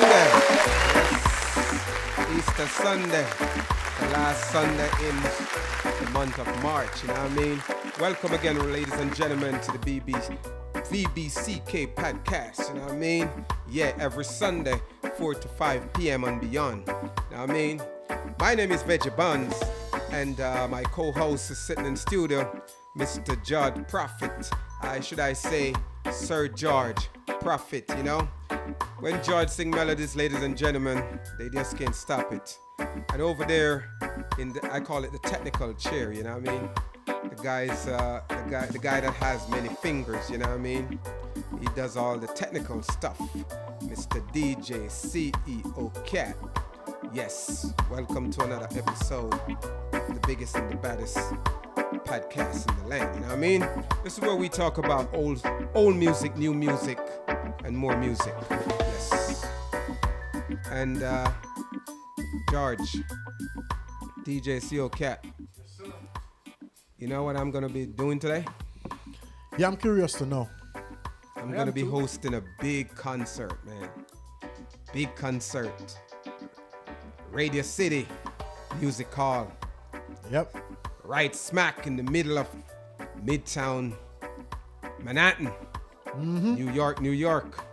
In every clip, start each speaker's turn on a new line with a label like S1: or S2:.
S1: Sunday. Yes. Easter Sunday. The last Sunday in the month of March, you know what I mean? Welcome again, ladies and gentlemen, to the VBCK podcast, you know what I mean? Yeah, every Sunday, 4 to 5 p.m. and beyond, you know what I mean? My name is Veggie Buns, and my co-host is sitting in studio, Mr. Judd Prophet. Should I say Sir George Prophet, you know? When George sing melodies, ladies and gentlemen, they just can't stop it. And over there, I call it the technical chair, you know what I mean? The guy that has many fingers, you know what I mean? He does all the technical stuff. Mr. DJ CEO Cat. Yes, welcome to another episode of the biggest and the baddest podcast in the land, you know what I mean? This is where we talk about old music, new music, and more music. Yes. And George, DJ CEO Cat.
S2: Yes, sir.
S1: You know what I'm going to be doing today?
S3: Yeah, I'm curious to know.
S1: I'm going to be hosting a big concert, man. Big concert. Radio City Music Hall.
S3: Yep.
S1: Right smack in the middle of Midtown Manhattan.
S3: Mm-hmm.
S1: New York.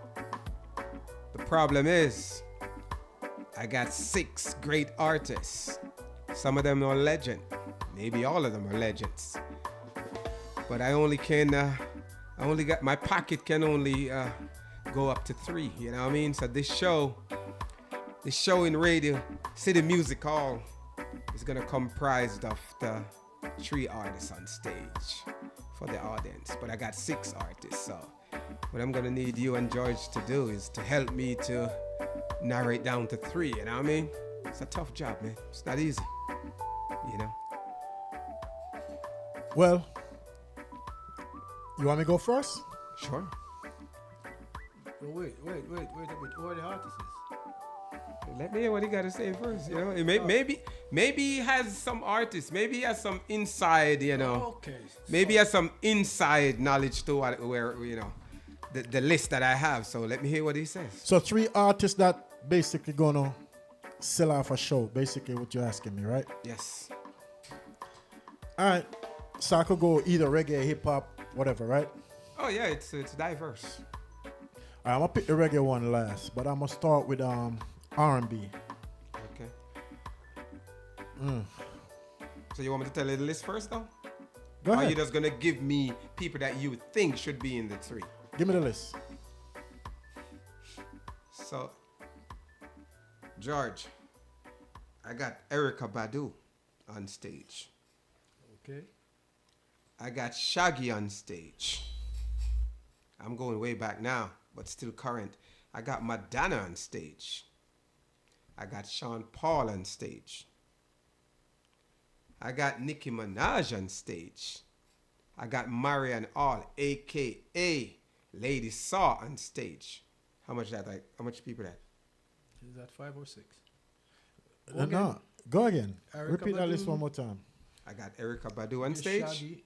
S1: The problem is, I got 6 great artists. Some of them are legend. Maybe all of them are legends. But my pocket can only go up to 3, you know what I mean? So this show in Radio City Music Hall is gonna comprise of the 3 artists on stage for the audience. But I got 6 artists, so what I'm gonna need you and George to do is to help me to narrow it down to 3, you know what I mean? It's a tough job, man. It's not easy, you know?
S3: Well, you want me to go first?
S1: Sure.
S2: Well, wait a bit. Who are the artists?
S1: Let me hear what he got to say first, you know? Maybe he has some artists. Maybe he has some inside, you know?
S2: Okay.
S1: Maybe he has some inside knowledge to where you know, the list that I have. So let me hear what he says.
S3: So 3 artists that basically gonna sell off a show, basically what you're asking me, right?
S1: Yes.
S3: All right. So I could go either reggae, hip-hop, whatever, right?
S1: Oh, yeah, it's diverse.
S3: All right, I'm gonna pick the reggae one last, but I'm gonna start with R&B.
S1: Okay. So you want me to tell you the list first, though?
S3: Go
S1: Or
S3: ahead.
S1: are you just going to give me people that you think should be in the 3?
S3: Give me the list.
S1: So, George, I got Erykah Badu on stage.
S2: Okay.
S1: I got Shaggy on stage. I'm going way back now, but still current. I got Madonna on stage. I got Sean Paul on stage. I got Nicki Minaj on stage. I got Marianne All, a.k.a. Lady Saw on stage. How much people that?
S2: Is that 5 or 6?
S3: No, go again.
S2: Erykah
S3: Repeat that list
S2: Badu.
S3: one more time.
S1: I got Erykah Badu on stage.
S2: Shaggy,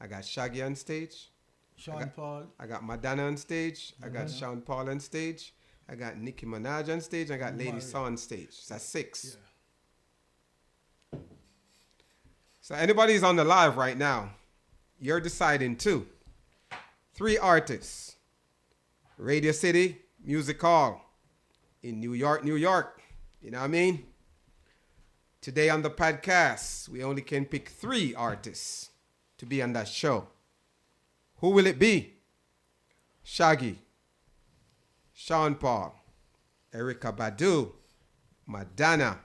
S1: I got Shaggy on stage.
S2: Sean Paul.
S1: I got Madonna on stage. I got Sean Paul on stage. I got Nicki Minaj on stage. I got Lady Saw on stage. That's 6.
S2: Yeah.
S1: So anybody's on the live right now, you're deciding 2. 3 artists. Radio City Music Hall in New York. You know what I mean? Today on the podcast, we only can pick 3 artists to be on that show. Who will it be? Shaggy, Sean Paul, Erykah Badu, Madonna,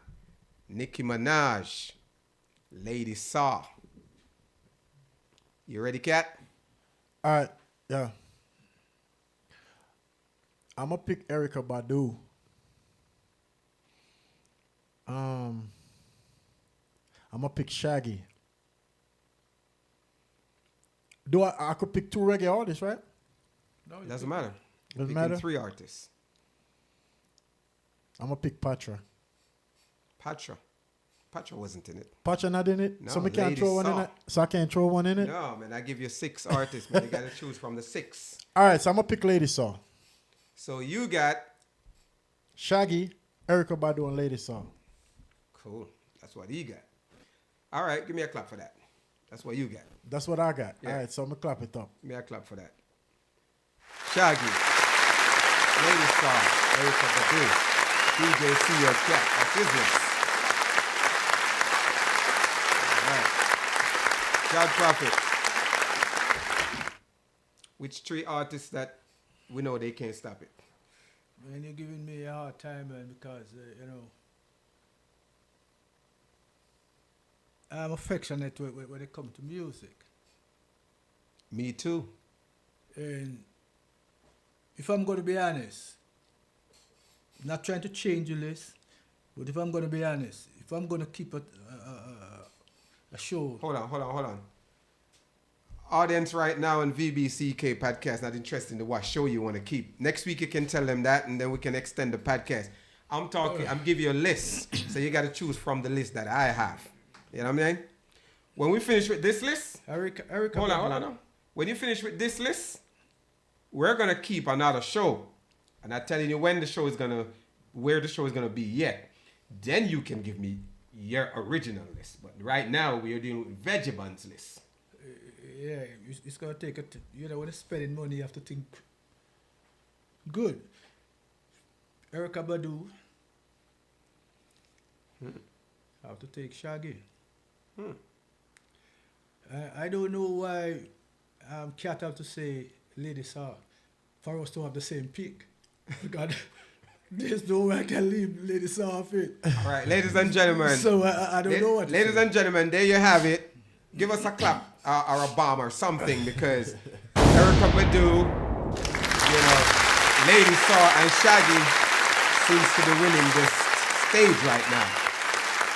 S1: Nicki Minaj, Lady Saw. You ready, Cat?
S3: All right, yeah. I'm gonna pick Erykah Badu. I'm gonna pick Shaggy. I could pick 2 reggae artists, right?
S2: No,
S1: It doesn't matter.
S3: Doesn't
S1: Picking
S3: matter?
S1: 3 artists.
S3: I'm gonna pick Patra.
S1: Patra wasn't in it.
S3: Patra not in it?
S1: No,
S3: So me can't
S1: Lady
S3: throw one in
S1: Saw.
S3: it? So I can't throw one in it?
S1: No, man, I give you 6 artists, man. You got to choose from the 6.
S3: All right, so I'm gonna pick Lady Saw.
S1: So you got
S3: Shaggy, Erica Badu, and Lady Saw.
S1: Cool. That's what he got. All right, give me a clap for that. That's what you got.
S3: That's what I got.
S1: Yeah.
S3: All right, so I'm going to clap it up.
S1: Give me a clap for that. Shaggy, Lady Star, Erica Badu, DJ C your cat. That's his list. All right. God Prophet. Which three artists that we know they can't stop it?
S2: Man, you're giving me a hard time, man, because, I'm affectionate when it comes to music.
S1: Me too.
S2: And if I'm going to be honest, not trying to change the list, but if I'm going to be honest, if I'm going to keep a show.
S1: Hold on. Audience right now on VBCK podcast not interested in what show you want to keep. Next week you can tell them that, and then we can extend the podcast. I'm giving you a list, so you got to choose from the list that I have. You know what I mean? When we finish with this list,
S2: Erica,
S1: hold on. When you finish with this list, we're gonna keep another show. I'm not telling you where the show is gonna be yet. Then you can give me your original list. But right now we are dealing with Vegaband's list.
S2: Yeah, it's gonna take when you're spending money, you have to think good. Erica Badu. I have to take Shaggy. I don't know why Cat have to say Lady Saw for us to have the same pick. God, there's no way I can leave Lady Saw off it.
S1: All right, ladies and gentlemen.
S2: So I don't know what to
S1: ladies
S2: say.
S1: and gentlemen, there you have it. Give us a clap or a bomb or something, because Erica Badu, Lady Saw and Shaggy seems to be winning this stage right now.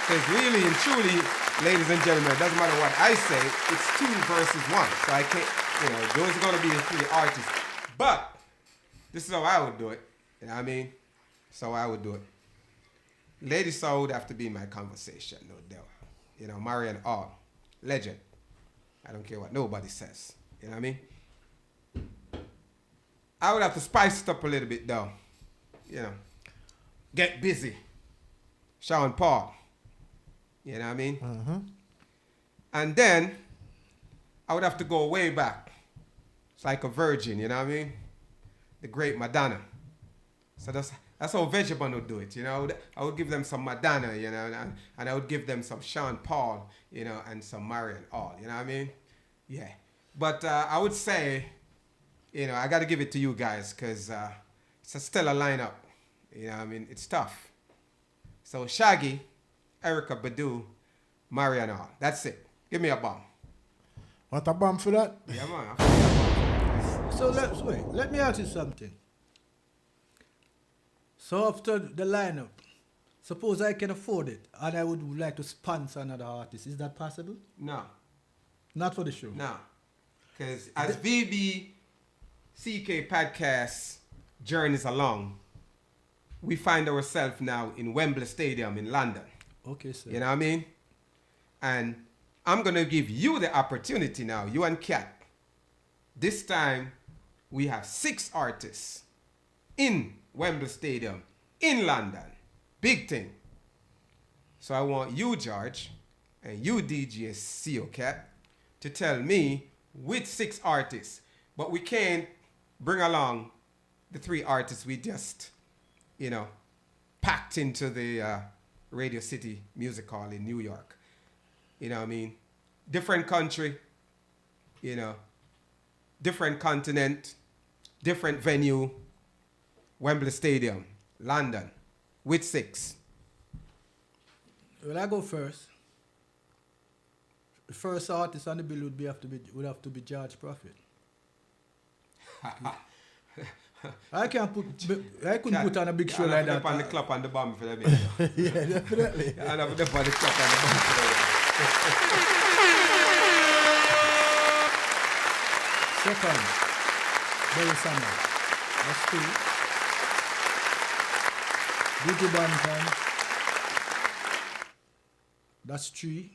S1: Because really and truly, ladies and gentlemen, it doesn't matter what I say, it's 2 versus 1. So I can't, those are going to be the 3 artists. But this is how I would do it. You know what I mean? So I would do it. Lady Saw would have to be in my conversation, no doubt. Marian All, legend. I don't care what nobody says. You know what I mean? I would have to spice it up a little bit, though. Get busy. Sean Paul. You know what I mean?
S3: Uh-huh. And
S1: then I would have to go way back. It's like a virgin, you know what I mean? The great Madonna. So that's how Vegaband would do it, I would give them some Madonna, and I would give them some Sean Paul, and some Marian All, you know what I mean? Yeah. But I would say, I got to give it to you guys, because it's a stellar lineup. You know what I mean? It's tough. So Shaggy, Erica Badu, Marian All. That's it. Give me a bomb.
S3: Want a bomb for that?
S1: Yeah, man.
S2: So let me ask you something. So after the lineup, suppose I can afford it and I would like to sponsor another artist. Is that possible?
S1: No.
S2: Not for the show?
S1: No. Because as VBCK podcast journeys along, we find ourselves now in Wembley Stadium in London.
S2: Okay, sir.
S1: You know what I mean? And I'm going to give you the opportunity now, you and Kat. This time, we have 6 artists in Wembley Stadium in London. Big thing. So I want you, George, and you, DJ CO Cat, to tell me which 6 artists. But we can't bring along the 3 artists we just, packed into the Radio City Music Hall in New York. You know what I mean? Different country, different continent, different venue. Wembley Stadium, London, with 6.
S2: Well, I go first. The first artist on the bill would have to be George Prophet. I couldn't put on a big show like that.
S1: On the clap on the bomb for them.
S3: Yeah, definitely.
S1: I have the clap on the bomb for them.
S2: Second, Barry Summer. That's 2. Biggie Banton. That's 3.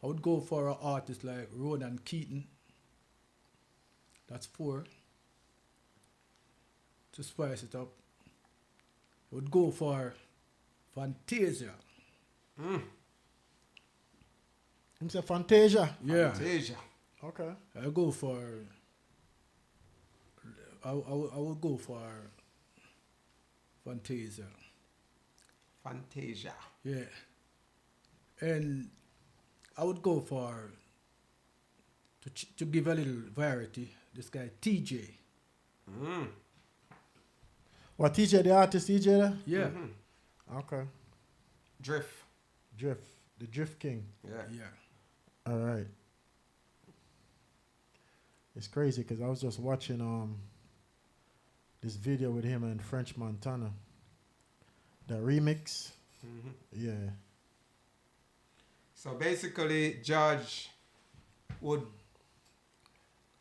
S2: I would go for an artist like Ronan Keaton. That's 4. to spice it up, I would go for Fantasia.
S3: It's a Fantasia.
S2: Yeah.
S1: Fantasia.
S3: Okay.
S2: I go for. I will go for Fantasia.
S1: Fantasia.
S2: Yeah. And I would go for to give a little variety. This guy TJ.
S3: What, TJ, the artist TJ there?
S2: Yeah.
S3: Okay.
S1: Drift.
S3: Drift. The Drift King.
S1: Yeah.
S2: Yeah.
S3: All right. It's crazy because I was just watching this video with him and French Montana. The remix. Yeah.
S1: So basically, George would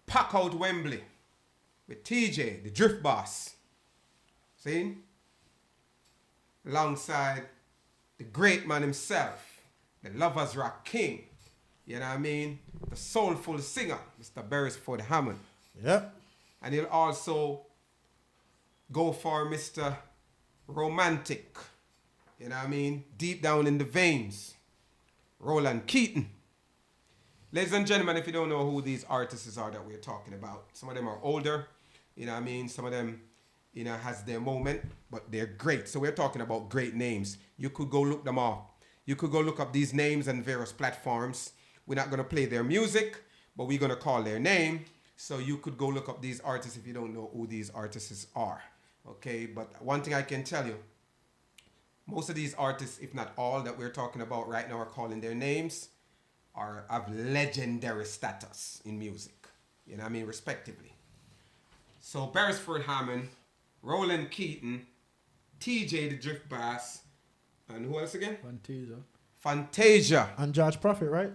S1: pack out Wembley with TJ, the Drift Boss. See? Alongside the great man himself, the Lovers Rock King. You know what I mean? The soulful singer, Mr. Beresford Hammond.
S3: Yep.
S1: And he'll also go for Mr. Romantic. You know what I mean? Deep down in the veins. Roland Keaton. Ladies and gentlemen, if you don't know who these artists are that we're talking about, some of them are older, you know what I mean? Some of them, you know, has their moment, but they're great. So we're talking about great names. You could go look them up. You could go look up these names on various platforms. We're not going to play their music, but we're going to call their name. So you could go look up these artists if you don't know who these artists are. Okay, but one thing I can tell you, most of these artists, if not all that we're talking about right now are calling their names, are of legendary status in music. You know what I mean? Respectively. So Beresford Hammond, Roland Keaton, TJ the Drift Bass, and who else again?
S2: Fantasia.
S1: Fantasia.
S3: And George Prophet, right?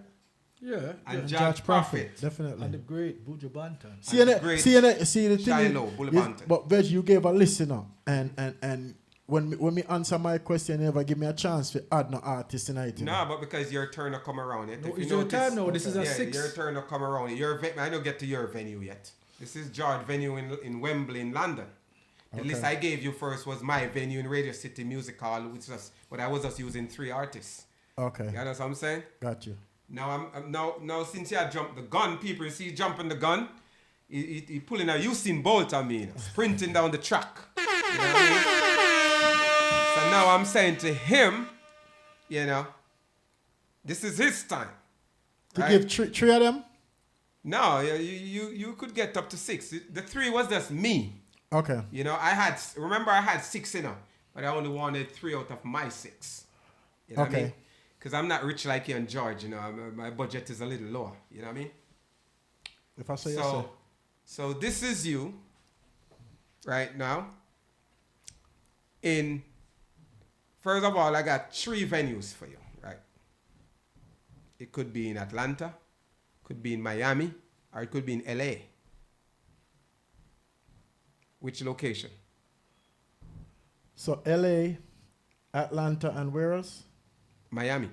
S2: Yeah.
S1: And
S2: yeah.
S1: George Prophet.
S3: Definitely.
S2: And the great Buju Banton.
S3: See
S1: the great
S3: the thing
S1: Shiloh,
S3: is,
S1: Bullabonton.
S3: but Veg, you gave a listener, and when me answer my question, you never give me a chance to add no artist tonight. You know?
S1: No, but because your turn to come around it.
S2: No,
S1: If you
S2: it's your
S1: notice-
S2: time now. This is a
S1: yeah,
S2: 6.
S1: your turn to come around it. I don't get to your venue yet. This is George venue in Wembley in London. The
S3: Okay.
S1: list I gave you first was my venue in Radio City Music Hall, but I was just using 3 artists.
S3: Okay.
S1: You understand what I'm saying?
S3: Got you.
S1: Now now since you had jumped the gun, people see jumping the gun, he pulling a Usain Bolt on me, sprinting down the track. You know what I mean? So now I'm saying to him, you know, this is his time.
S3: To
S1: right?
S3: give three of them?
S1: No, you could get up to 6. The 3 was just me.
S3: Okay.
S1: You know, I had 6 in them, but I only wanted 3 out of my 6. You know what I
S3: Okay.
S1: mean? Because I'm not rich like you and George, you know. My budget is a little lower, you know what I mean?
S3: If I say yes, sir.
S1: So this is you right now. First of all, I got 3 venues for you, right? It could be in Atlanta, could be in Miami, or it could be in LA. Which location?
S3: So LA, Atlanta, and where else?
S1: Miami.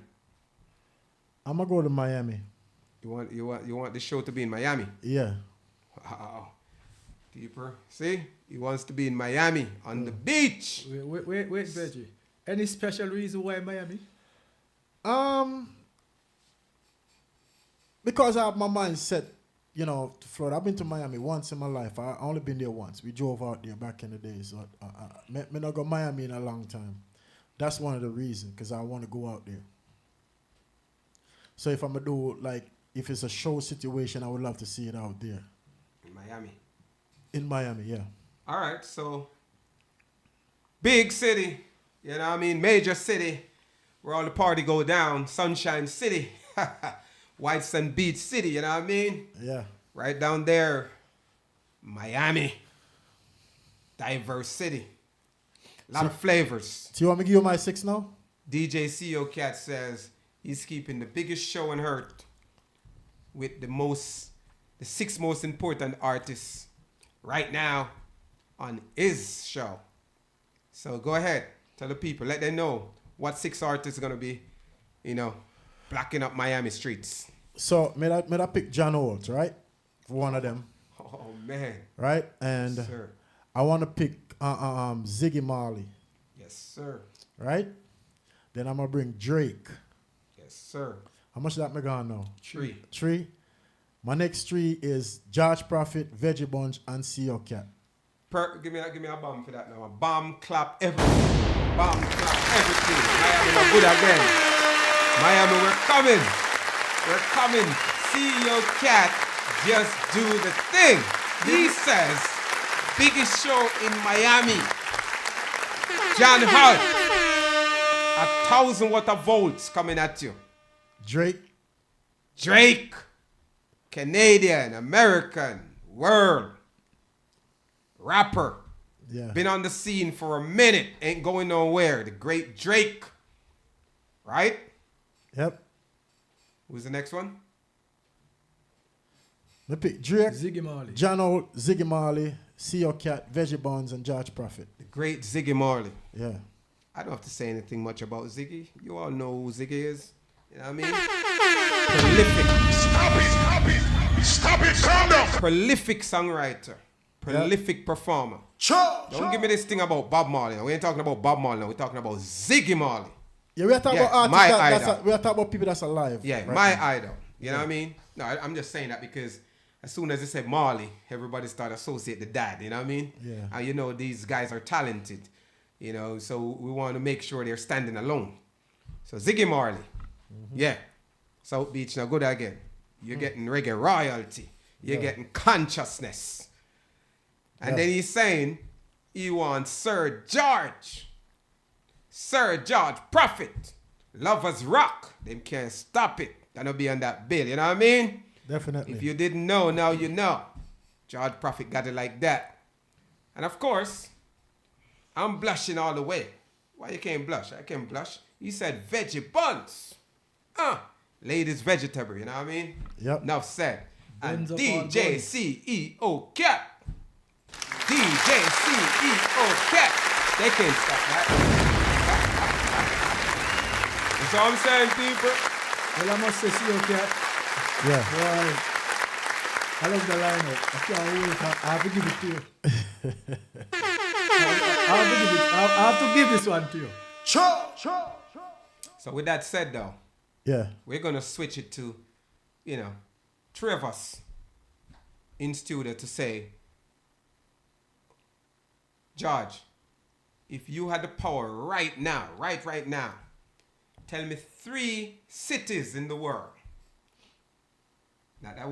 S3: I'm gonna go to Miami.
S1: You want the show to be in Miami?
S3: Yeah.
S1: Wow. Deeper. See? He wants to be in Miami on the beach.
S2: Wait, Veggie. Any special reason why Miami?
S3: Because I have my mind set, you know, to Florida. I've been to Miami once in my life. I only been there once. We drove out there back in the day. So me not go Miami in a long time. That's one of the reasons, because I want to go out there. So if I'm going to do, like, if it's a show situation, I would love to see it out there.
S1: In Miami.
S3: In Miami, yeah.
S1: All right, so big city, you know what I mean? Major city, where all the party go down. Sunshine City, White Sand Beach City, you know what I mean?
S3: Yeah.
S1: Right down there, Miami. Diverse city. A lot of flavors.
S3: So you want me to give you my 6 now?
S1: DJ CEO Cat says he's keeping the biggest show on earth with the 6 most important artists right now on his show. So go ahead, tell the people, let them know what 6 artists are gonna be, you know, blocking up Miami streets.
S3: So may I pick John Holt, right? For one of them,
S1: Oh man,
S3: right? And
S1: sir.
S3: I want to pick Ziggy Marley,
S1: Yes, sir.
S3: right? Then I'm gonna bring Drake.
S1: Yes, sir.
S3: How much that me gonna know?
S1: 3.
S3: 3. My next 3 is George Prophet, Veggie Bunch, and CEO Cat.
S1: Give me a bomb for that now. A bomb clap everything. Bomb clap everything. Miami not good again. Miami, we're coming. We're coming. CEO Cat, just do the thing. He says, biggest show in Miami. John Hull. 1,000 watt of volts coming at you. Drake. Canadian, American, world. Rapper.
S3: Yeah.
S1: Been on the scene for a minute. Ain't going nowhere. The great Drake. Right?
S3: Yep.
S1: Who's the next one?
S3: Me pick Drake,
S2: Ziggy Marley.
S3: Jano, Ziggy Marley, CEO Cat, Veggie Buns, and George Prophet.
S1: The great Ziggy Marley.
S3: Yeah.
S1: I don't have to say anything much about Ziggy. You all know who Ziggy is. You know what I mean? Prolific.
S4: Stop it, calm down.
S1: Prolific songwriter. Prolific performer. Don't give me this thing about Bob Marley. Now. We ain't talking about Bob Marley now. We're talking about Ziggy Marley.
S3: Yeah, we are talking about artists
S1: my
S3: that's
S1: idol.
S3: we are talking about people that's alive.
S1: Yeah,
S3: right
S1: my
S3: now.
S1: idol. You know what I mean? No, I'm just saying that because as soon as they said Marley, everybody started associate the dad. You know what I mean?
S3: Yeah.
S1: And you know these guys are talented. You know, so we want to make sure they're standing alone. So Ziggy Marley, yeah, South Beach now good again. You're getting reggae royalty. You're getting consciousness. And then he's saying he wants Sir George Prophet, Lovers Rock. Them can't stop it. Gonna be on that bill. You know what I mean?
S3: Definitely.
S1: If you didn't know, now you know. George Prophet got it like that. And of course, I'm blushing all the way. Why you can't blush? I can't blush. He said veggie buns. Ladies vegetable, you know what I mean?
S3: Yep.
S1: Enough said. And
S2: Buns upon
S1: DJ
S2: buns.
S1: CEO Cat. DJ CEO Cat. They can't stop that. That's all I'm saying, people.
S2: Well, I must say, CEO Cat.
S3: Yeah.
S2: Boy, I love the lineup. I can't wait. I have to give it to you. I have to give this one to you.
S1: So with that said, though,
S3: Yeah.
S1: we're going to switch it to, you know, 3 of us in studio to say, George, if you had the power right now, right now, tell me 3 cities in the world. Now that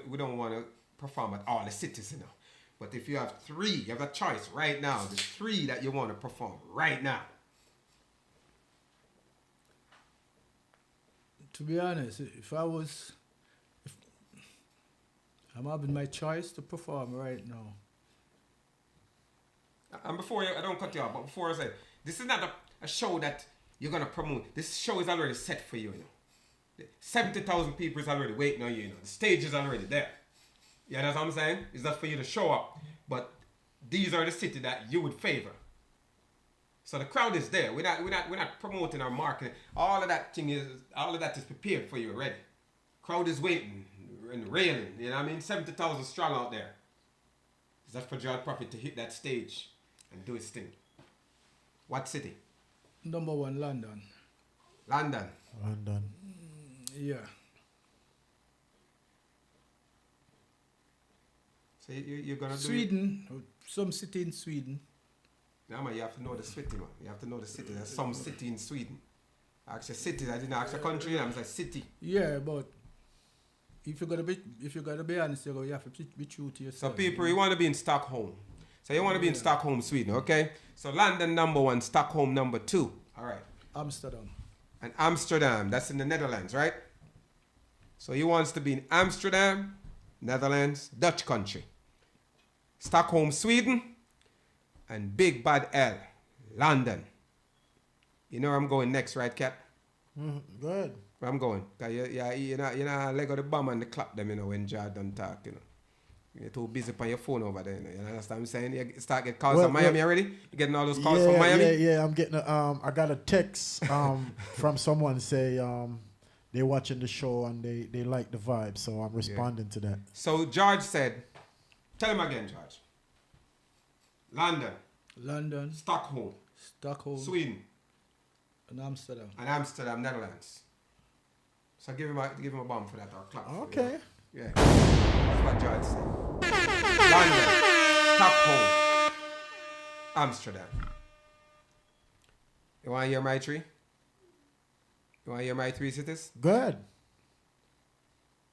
S1: we don't want to perform at all the cities, you know. But if you have 3, you have a choice right now. The 3 that you want to perform right now.
S2: To be honest, I'm having my choice to perform right now.
S1: And before I don't cut you off, but before I say, this is not a show that you're gonna promote. This show is already set for you, you know. 70,000 people is already waiting on you, you know. The stage is already there. Yeah, that's what I'm saying. It's just for you to show up. But these are the cities that you would favor. So the crowd is there. We're not promoting our marketing. All of that is prepared for you already. Crowd is waiting and railing. You know what I mean? 70,000 strong out there. It's just for George Prophet to hit that stage and do his thing. What city?
S2: Number 1, London.
S1: London.
S3: London.
S2: Yeah.
S1: So you're gonna do
S2: Sweden, some city in Sweden.
S1: Yeah, man, you have to know the city, man. You have to know the city. There's some city in Sweden. I asked a city. I didn't ask a country. I'm like city.
S2: Yeah, but if you're gonna be honest, you have to be true to
S1: So
S2: yourself.
S1: people, you want to be in Stockholm. So you want to be in Stockholm, Sweden, okay? So London number 1, Stockholm number 2. All right.
S2: Amsterdam.
S1: And Amsterdam, that's in the Netherlands, right? So he wants to be in Amsterdam, Netherlands, Dutch country. Stockholm, Sweden, and Big Bad L, London. You know where I'm going next, right, Cat?
S3: Go ahead.
S1: Where I'm going? Cause you know, leg of the bomb and the clap them, you know, when Jar done talk, you know. You're too busy on your phone over there, you know. You understand what I'm saying? You start getting calls from Miami already? You getting all those calls from Miami?
S3: Yeah, I'm getting I got a text from someone say they're watching the show and they like the vibe, so I'm responding to that.
S1: So George said, tell him again, George. London.
S2: London,
S1: Stockholm,
S2: Stockholm,
S1: Sweden,
S2: and Amsterdam.
S1: and Amsterdam, Netherlands. So give him a bomb for that or clap. For
S3: Okay.
S1: it, yeah. That's what George said. London, Stockholm, Amsterdam. You want to hear my three? You want to hear my three cities?
S3: Good.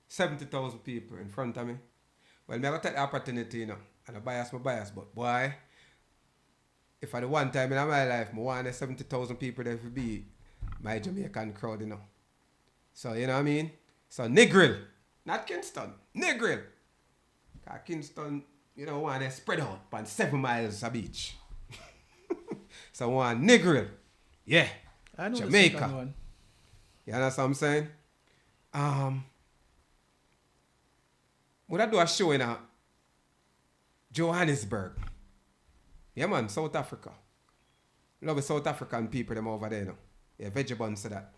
S1: 70,000 people in front of me. Well, me I take the opportunity, you know. And I bias, but boy, if I the one time in my life, I want the 70,000 people there to be my Jamaican crowd, you know. So, you know what I mean? So, Negril, not Kingston, Negril. Because Kingston, you know, want to spread out on 7 miles of beach. So, I want Negril. Yeah.
S2: I know
S1: Jamaica.
S2: the second one.
S1: You understand what I'm saying? Would I do a show in Johannesburg? Yeah, man, South Africa. Love the South African people them over there, you know. Yeah, Veggie said that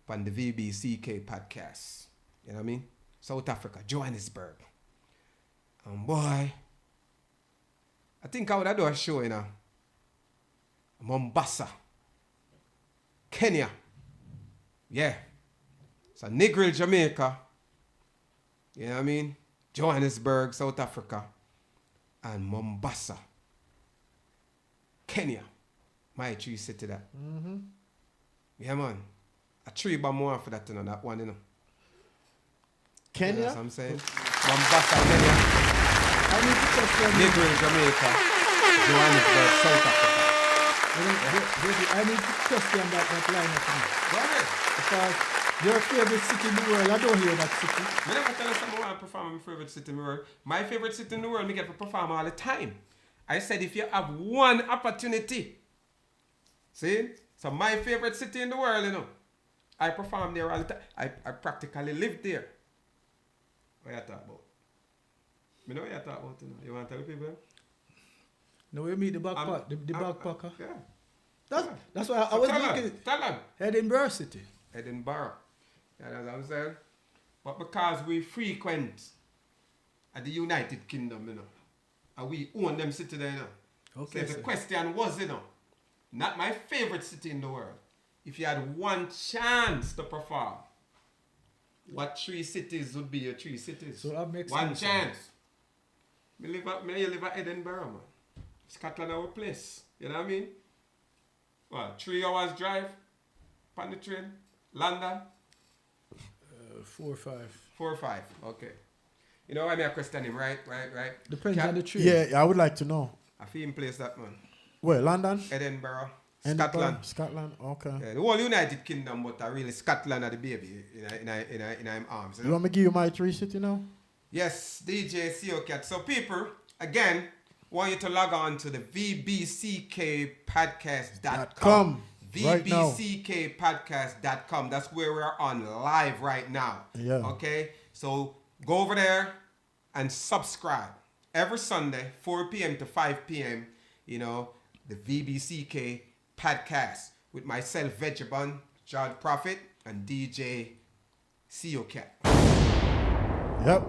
S1: on the VBCK podcast. You know what I mean? South Africa, Johannesburg. Boy, I think I would do a show in Mombasa, Kenya. Yeah. So Negril, Jamaica. You know what I mean? Johannesburg, South Africa. And Mombasa, Kenya. My three city that.
S3: Mm-hmm.
S1: Yeah, man. A 3 bomb more for that, you know, that one, you know.
S3: Kenya?
S1: You know what I'm saying? Mombasa, Kenya.
S2: I need to test them.
S1: Negril, Jamaica. Johannesburg, South Africa.
S2: I need to test them that lineup.
S1: Go ahead.
S2: Because your favorite city in the world, I don't hear that city.
S1: I never tell you something I want to perform my favorite city in the world. My favorite city in the world, I get to perform all the time. I said if you have one opportunity. See? So my favorite city in the world, you know. I perform there all the time. I practically live there. What you talk about? You know what you talk about, you know? You want to tell people?
S2: No, we meet the backpacker.
S1: Yeah.
S2: That's why I
S1: So
S2: was
S1: tell
S2: thinking
S1: them. Tell them.
S2: Edinburgh City.
S1: Edinburgh. You know what I'm saying? But because we frequent at the United Kingdom, you know, and we own them city there, you know.
S2: Okay,
S1: So the question was, you know, not my favorite city in the world. If you had one chance to perform, what 3 cities would be your 3 cities?
S2: So that makes
S1: one
S2: sense.
S1: chance. Me live at Edinburgh, man. Scotland our place. You know what I mean? What, 3 hours drive on the train? London?
S2: 4 or 5.
S1: 4 or 5. Okay. You know why me I question him, right?
S2: Depends on the train.
S3: Yeah, I would like to know.
S1: I feel him place that, man.
S3: Where, London?
S1: Edinburgh.
S3: Edinburgh?
S1: Scotland.
S3: Scotland, okay.
S1: Yeah, the whole United Kingdom, but really Scotland are the baby in him arms. You
S3: You
S1: know?
S3: want me to give you my 3 city now?
S1: Yes, DJ CO-Cat. So people, again, want you to log on to the vbckpodcast.com.
S3: Right now.
S1: vbckpodcast.com. That's where we're on live right now.
S3: Yeah.
S1: Okay? So go over there and subscribe. Every Sunday, 4 p.m. to 5 p.m., you know, the VBCK podcast with myself, Vegebun, John Prophet, and DJ CO-Cat.
S3: Yep.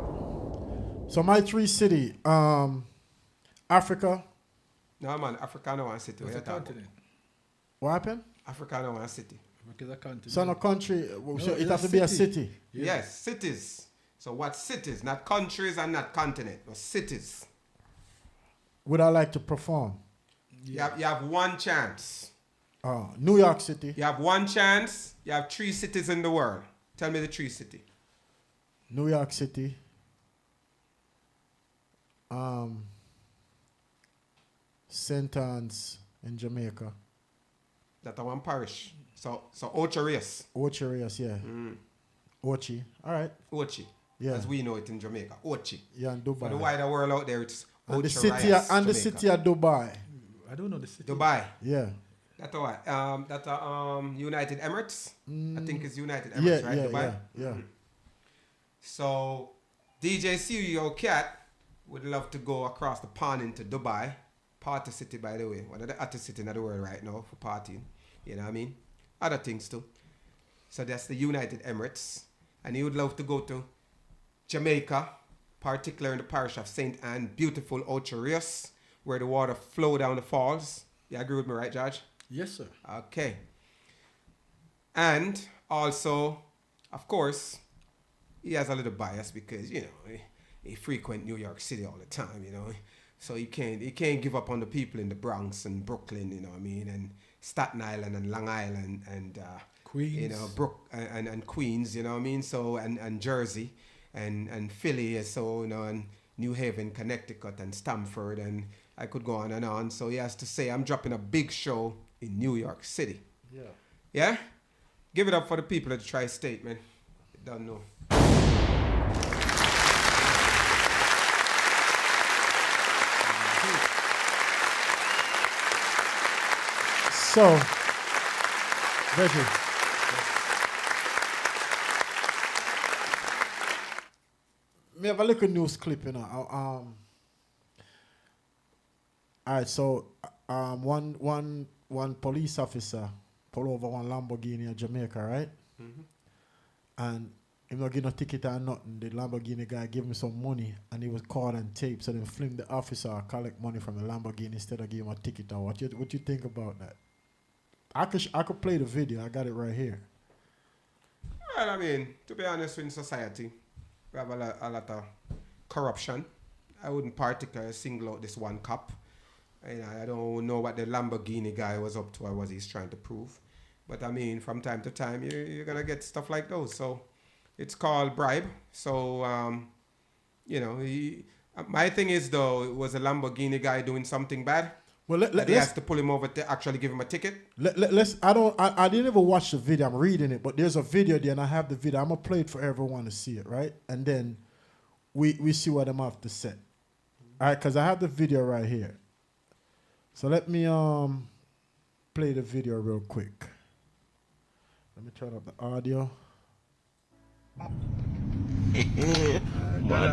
S3: So my 3 city, Africa.
S1: No, man, Africa no one city.
S2: It's a continent.
S3: What happened?
S1: Africa no one city.
S2: Because a continent.
S3: So no country, so
S2: it's
S3: it
S2: a
S3: has to be a
S2: city.
S3: city.
S2: Yeah.
S1: Yes, cities. So what cities? Not countries and not continent, but cities.
S3: Would I like to perform?
S1: You have one chance.
S3: New York City,
S1: You have one chance. You have 3 cities in the world. Tell me the 3 cities.
S3: New York City, St. Anne's in Jamaica,
S1: That's one parish. So Ocho Rios.
S3: Ocherias, yeah. Ochi, all right.
S1: Ochi.
S3: Yeah.
S1: As we know it in Jamaica. Ochi.
S3: Yeah, in
S1: For the
S3: Dubai.
S1: wider world out there, it's
S3: And the
S1: Ocho
S3: city,
S1: Rios,
S3: and the
S1: Jamaica.
S3: city of Dubai.
S2: I don't know the city.
S1: Dubai.
S3: Yeah.
S1: That's what? That's United Emirates. I think it's United
S3: Yeah,
S1: Emirates, right?
S3: yeah,
S1: Dubai.
S3: yeah.
S1: So DJ CEO Cat would love to go across the pond into Dubai. Party city, by the way. One of the hottest cities in the world right now for partying. You know what I mean? Other things too. So that's the United Emirates. And he would love to go to Jamaica, particularly in the parish of St. Anne, beautiful Ocho Rios, where the water flow down the falls. You agree with me, right, George?
S2: Yes, sir.
S1: Okay. And also, of course, he has a little bias because, you know, he frequent New York City all the time, you know. So he can't give up on the people in the Bronx and Brooklyn, you know what I mean, and Staten Island and Long Island and
S2: Queens.
S1: you know, and Queens, you know what I mean? So and Jersey and Philly, so, you know, and New Haven, Connecticut and Stamford, and I could go on and on. So he has to say, I'm dropping a big show in New York City.
S3: Yeah.
S1: Yeah? Give it up for the people of the tri-state, man. Don't know.
S3: So, Reggie. Me have a little news clip, you know. All right, so one police officer pull over one Lamborghini in Jamaica, right?
S1: Mm-hmm.
S3: And he not give no ticket or nothing. The Lamborghini guy give him some money, and he was caught on tape. So then film the officer collect money from the Lamborghini instead of give him a ticket. Or what you think about that? I could play the video. I got it right here.
S1: Well, I mean, to be honest, in society, we have a lot of corruption. I wouldn't particularly single out this one cop. I don't know what the Lamborghini guy was up to or what he's trying to prove. But I mean, from time to time, you're going to get stuff like those. So it's called bribe. So, you know, my thing is, though, was a Lamborghini guy doing something bad?
S3: Well,
S1: he has to pull him over to actually give him a ticket?
S3: I didn't even watch the video. I'm reading it, but there's a video there, and I have the video. I'm going to play it for everyone to see it, right? And then we see what I'm have to say. All right, because I have the video right here. So let me play the video real quick. Let me turn up the audio.
S4: What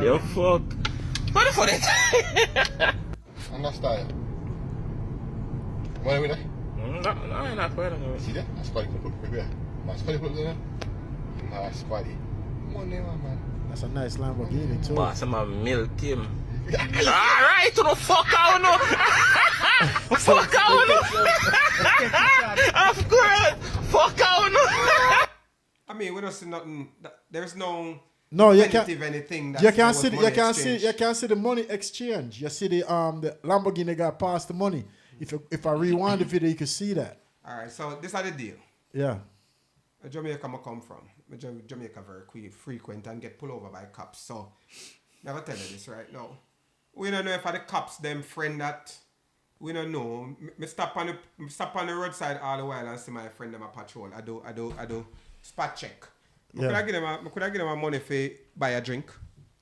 S4: the fuck? What the fuck?
S5: Understand? What are we there?
S4: No, I'm not afraid of it.
S5: See that? That's Spuddy put there. My Spuddy put there. My Spuddy. Money, man.
S3: That's a nice Lamborghini, too.
S4: Boss, I'm a milk him. Alright, to the fuck out no. Fuck out no. Of course. Fuck out no.
S1: I mean, we don't see nothing. There's no
S3: you can't.
S1: anything.
S3: You can see. You can see the money exchange. You see the Lamborghini guy pass the money. If I rewind the video, you can see that.
S1: All right. So this is the deal.
S3: Yeah.
S1: Jamaica I come from. Jamaica very frequent and get pulled over by cops. So never tell you this right now. We don't know if the cops them friend that. We don't know. Me stop on the roadside all the while and see my friend them a patrol. I do spot check.
S3: Yeah.
S1: Could I give them money for buy a drink?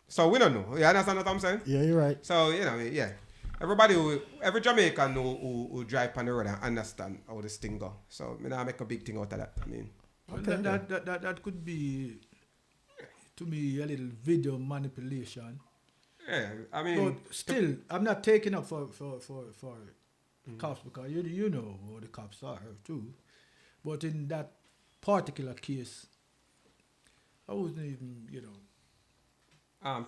S1: So we don't know. You understand what I'm saying?
S3: Yeah, you're right.
S1: So you know, yeah. Every Jamaican who drive on the road and understand how this thing go. So me not make a big thing out of that. I mean,
S2: Okay. That could be, to me, a little video manipulation.
S1: yeah. I mean,
S2: But still, I'm not taking up for cops because you know who the cops are too. But in that particular case, I wasn't even,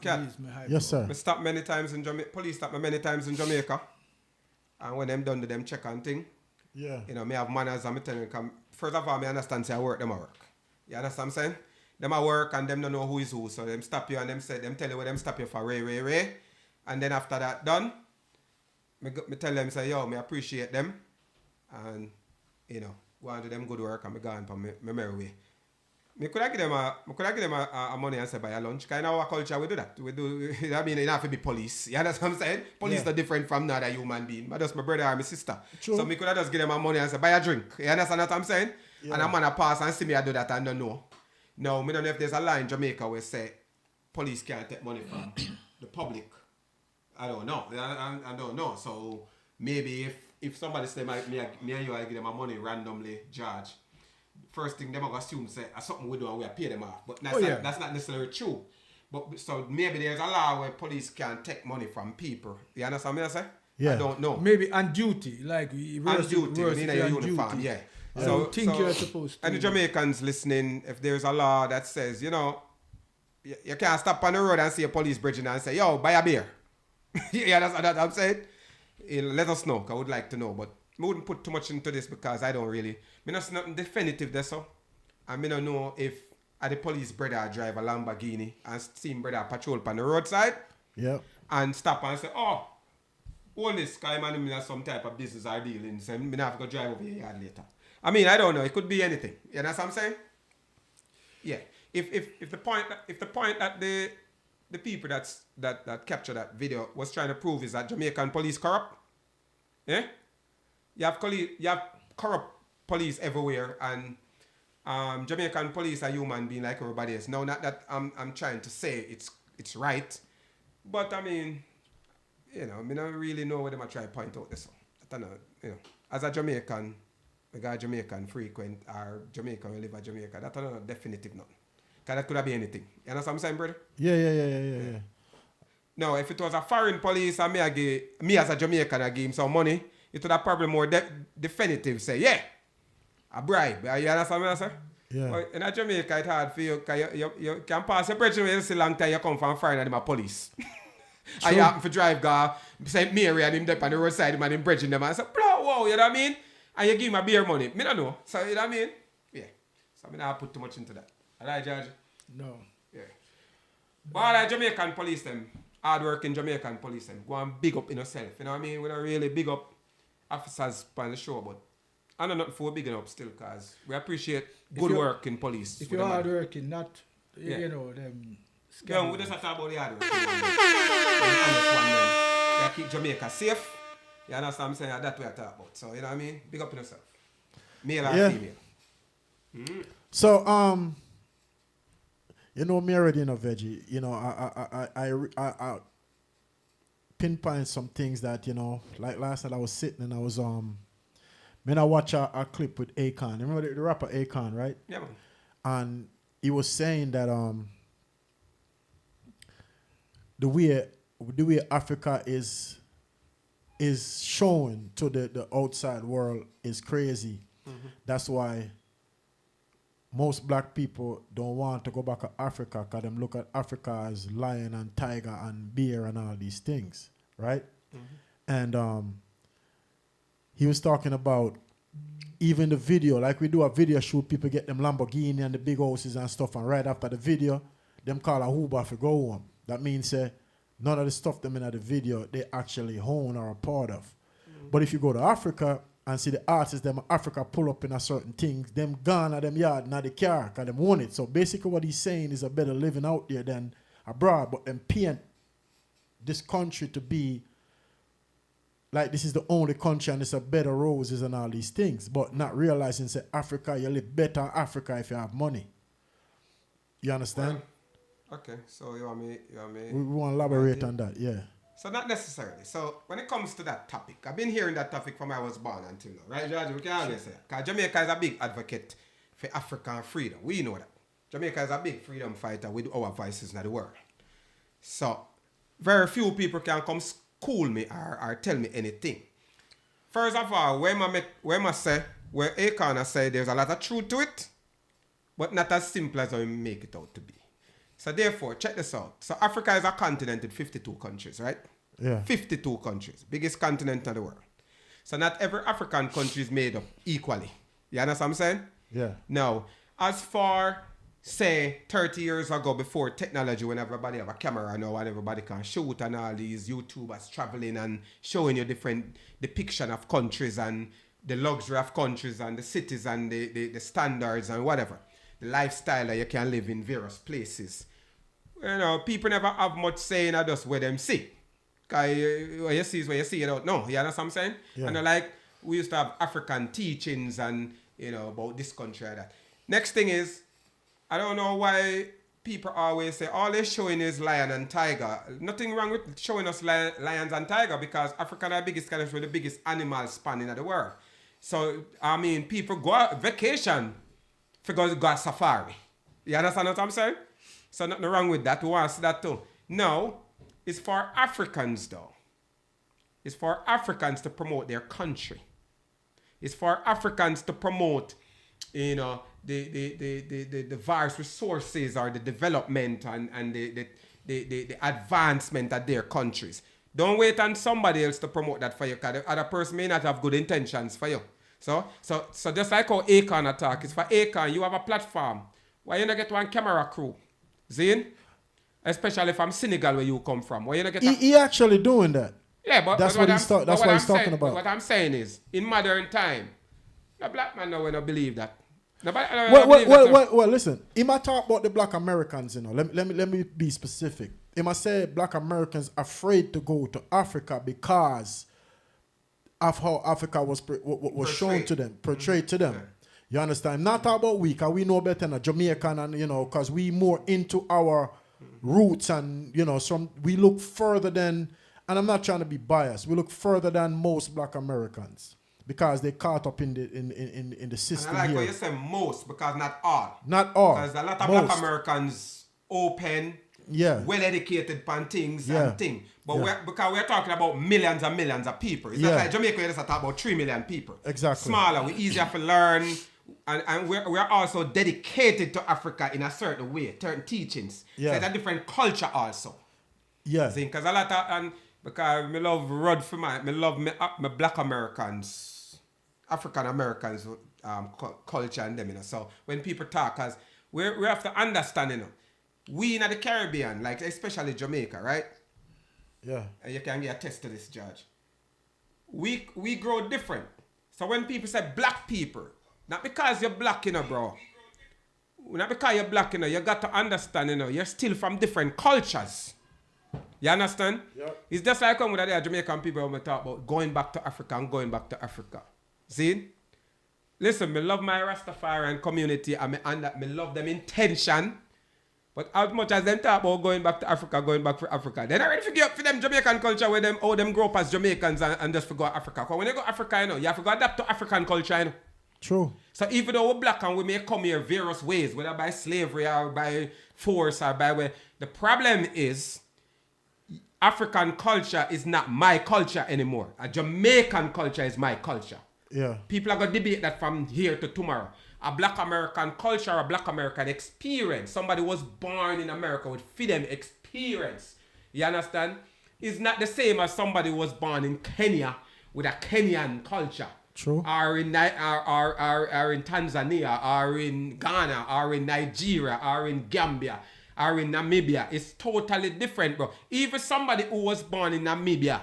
S1: Cat.
S2: raise my eyebrow.
S3: Yes, sir.
S1: Me stop many times in Jamaica. Police stop me many times in Jamaica. And when them done to them check and thing,
S3: Yeah.
S1: you know, me have manners and me tell them, first of all, me understand say I work, them I work. You understand what I'm saying? Them I work and them don't know who is who. So them stop you and them tell you where them stop you for Ray. And then after that done, me tell them, say, yo, me appreciate them. And, you know, go on to them good work and me go on for me merry way. Me could I give them a money and say buy a lunch. Kind of our culture we do that. We do. I mean, it have to be police. You understand what I'm saying? Police
S3: Yeah.
S1: are different from another human being. But that's my brother and my sister.
S3: True.
S1: So me could I just give them a money and say buy a drink. You understand what I'm saying?
S3: Yeah.
S1: And a man a pass and see me I do that and don't know. No, me don't know if there's a law in Jamaica where say police can't take money from the public. I don't know. I don't know. So maybe if somebody say me and you I give them a money randomly, George. First thing them are gonna assume say something we do and we pay them off. But that's not necessarily true. But so maybe there's a law where police can take money from people. You understand me I say?
S3: Yeah.
S1: I don't know.
S2: Maybe on duty, like
S1: On duty, when in your uniform, yeah.
S2: I don't think you're supposed to.
S1: And the Jamaicans listening, if there's a law that says, you know, you can't stop on the road and see a police bridge and say, yo, buy a beer. You understand what I'm saying? let us know, 'cause I would like to know. But I wouldn't put too much into this because I don't really, me not see nothing definitive there, so. And me don't know if the police brother drive a Lamborghini and see him brother patrol on the roadside.
S3: Yeah.
S1: And stop and say, oh, all this guy man in some type of business or dealing, so me not have to go drive over here yard later. I mean, I don't know. It could be anything. You know what I'm saying? Yeah. If the point that the people that captured that video was trying to prove is that Jamaican police corrupt, yeah, you have corrupt police everywhere, and Jamaican police are human being like everybody else. Now, not that I'm trying to say it's right, but I mean, you know, I don't really know what they might try to point out this. I don't know, you know, as a Jamaican, a guy Jamaican frequent or Jamaican who live in Jamaica, that's not a definitive nothing. Because that could have been anything. You know what I'm saying, brother?
S3: Yeah.
S1: No, if it was a foreign police and me as a Jamaican, I give him some money, it would have probably more definitive say, yeah, a bribe. You understand what I'm saying?
S3: Yeah.
S1: But in a Jamaica, it's hard for you because you can pass your bridge when you see long time you come from foreign and them a police. And you happen to drive go St. Mary and him there on the roadside and him bridging them and say, bro, wow, you know what I mean? And you give him a beer money. Me don't know. So you know what I mean? Yeah. So I not put too much into that. Alright, George?
S2: No.
S1: Yeah. But all the Jamaican police them, hard-working Jamaican police them, go and big up in yourself. You know what I mean? We don't really big up officers on the show, but I know nothing for bigging up still, because we appreciate good work in police.
S2: If you're hard-working, not,
S1: Yeah.
S2: you know, them...
S1: Yeah, we just have to talk about the hard work. Yeah, keep Jamaica safe. You understand what I'm saying? That's what I talk about. So, you know what I mean? Big up in yourself. Male or female.
S3: So, you know, me already in a veggie. You know, I pinpoint some things that, you know, like last night I was sitting and I was I watch a clip with Akon. Remember the rapper Akon, right?
S1: Yeah, man.
S3: And he was saying that the way Africa is shown to the outside world is crazy. Mm-hmm. That's why most black people don't want to go back to Africa, because them look at Africa as lion and tiger and bear and all these things, right? Mm-hmm. And he was talking about even the video, like we do a video shoot, people get them Lamborghini and the big houses and stuff, and right after the video, them call a Uber for go home. That means none of the stuff them in the video, they actually own or a part of. Mm-hmm. But if you go to Africa and see the artists, them Africa pull up in a certain things, them gone at them yard, not the car, because them own it. So basically what he's saying is a better living out there than abroad, but them paint this country to be like this is the only country and it's a better roses and all these things, but not realizing, say, Africa, you live better in Africa if you have money. You understand?
S1: Well, okay, so you want me?
S3: We want to elaborate on that, yeah.
S1: So not necessarily. So when it comes to that topic, I've been hearing that topic from I was born until now, right, George? We can always say that. Because Jamaica is a big advocate for African freedom. We know that. Jamaica is a big freedom fighter with our voices in the world. So very few people can come school me or tell me anything. First of all, where Akon say there's a lot of truth to it, but not as simple as I make it out to be. So therefore, check this out. So Africa is a continent with 52 countries, right?
S3: Yeah.
S1: 52 countries. Biggest continent in the world. So not every African country is made up equally. You understand what I'm saying?
S3: Yeah.
S1: Now, as far, say, 30 years ago, before technology, when everybody have a camera now and everybody can shoot, and all these YouTubers traveling and showing you different depiction of countries and the luxury of countries and the cities and the standards and whatever. The lifestyle that you can live in various places. You know, people never have much say in just where them see. Because what you see is what you see, you don't know. You understand what I'm saying?
S3: Yeah.
S1: And like, we used to have African teachings and, you know, about this country and that. Next thing is, I don't know why people always say, all they're showing is lion and tiger. Nothing wrong with showing us lions and tiger, because Africa are the biggest country with the biggest animal span in the world. So, I mean, people go on vacation for go safari. You understand what I'm saying? So nothing wrong with that. We want to see that too. No, it's for Africans though. It's for Africans to promote their country. It's for Africans to promote, you know, the various resources or the development and the advancement of their countries. Don't wait on somebody else to promote that for you, because the other person may not have good intentions for you. So just like how Akon attack is for Akon, you have a platform. Why you not get one camera crew? Zine? Especially from Senegal where you come from. Why you not get
S3: He actually doing that.
S1: Yeah, but
S3: That's
S1: but
S3: what he's talking about.
S1: But what I'm saying is, in modern time, the black man will not believe that.
S3: Well, listen. He might talk about the black Americans, you know. Let me be specific. He might say black Americans afraid to go to Africa because of how Africa was shown to them, portrayed to them. Yeah. You understand? Not talk about we, because we know better than Jamaican, and you know, because we more into our roots, and you know, we look further than. And I'm not trying to be biased. We look further than most black Americans because they caught up in the system.
S1: And I like
S3: here.
S1: what you say most, because not all.
S3: Not all.
S1: Because a lot of
S3: most.
S1: black Americans open, well educated on things and things. But because we're talking about millions and millions of people. It's not like Jamaica, we just talk about 3 million people.
S3: Exactly.
S1: Smaller, we're easier to learn. And we're also dedicated to Africa in a certain way, certain teachings.
S3: Yeah.
S1: So it's a different culture also.
S3: Yeah.
S1: Because a lot of, because me love Rod for me love my black Americans, African Americans culture and them, you know. So when people talk, cause we have to understand, you know, we in the Caribbean, like especially Jamaica, right?
S3: Yeah.
S1: And you can get a test to this, Judge. We grow different. So when people say black people, not because you're black, you know, bro. Not because you're black, you know, you got to understand, you know, you're still from different cultures. You understand?
S3: Yep.
S1: It's just like when the Jamaican people when we talk about going back to Africa and going back to Africa. See? Listen, me love my Rastafarian community and me love them intention. But as much as them talk about going back to Africa, they not ready to give up for them Jamaican culture where them grow up as Jamaicans and just forgo Africa. Because when you go to Africa, you know, you have to go adapt to African culture, you know.
S3: True.
S1: So even though we're black and we may come here various ways, whether by slavery or by force or by way, the problem is African culture is not my culture anymore. A Jamaican culture is my culture.
S3: Yeah.
S1: People are going to debate that from here to tomorrow. A black American culture, a black American experience. Somebody was born in America with freedom experience. You understand? It's not the same as somebody was born in Kenya with a Kenyan culture.
S3: True.
S1: Or in Tanzania, or in Ghana, or in Nigeria, or in Gambia, or in Namibia. It's totally different, bro. Even somebody who was born in Namibia,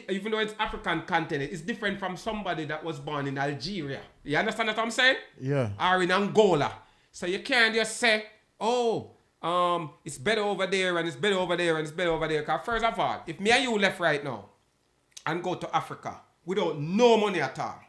S1: even though it's African continent, it's different from somebody that was born in Algeria. You understand what I'm saying?
S3: Yeah.
S1: Or in Angola. So you can't just say, it's better over there, and it's better over there, and it's better over there. Because first of all, if me and you left right now and go to Africa without no money at all,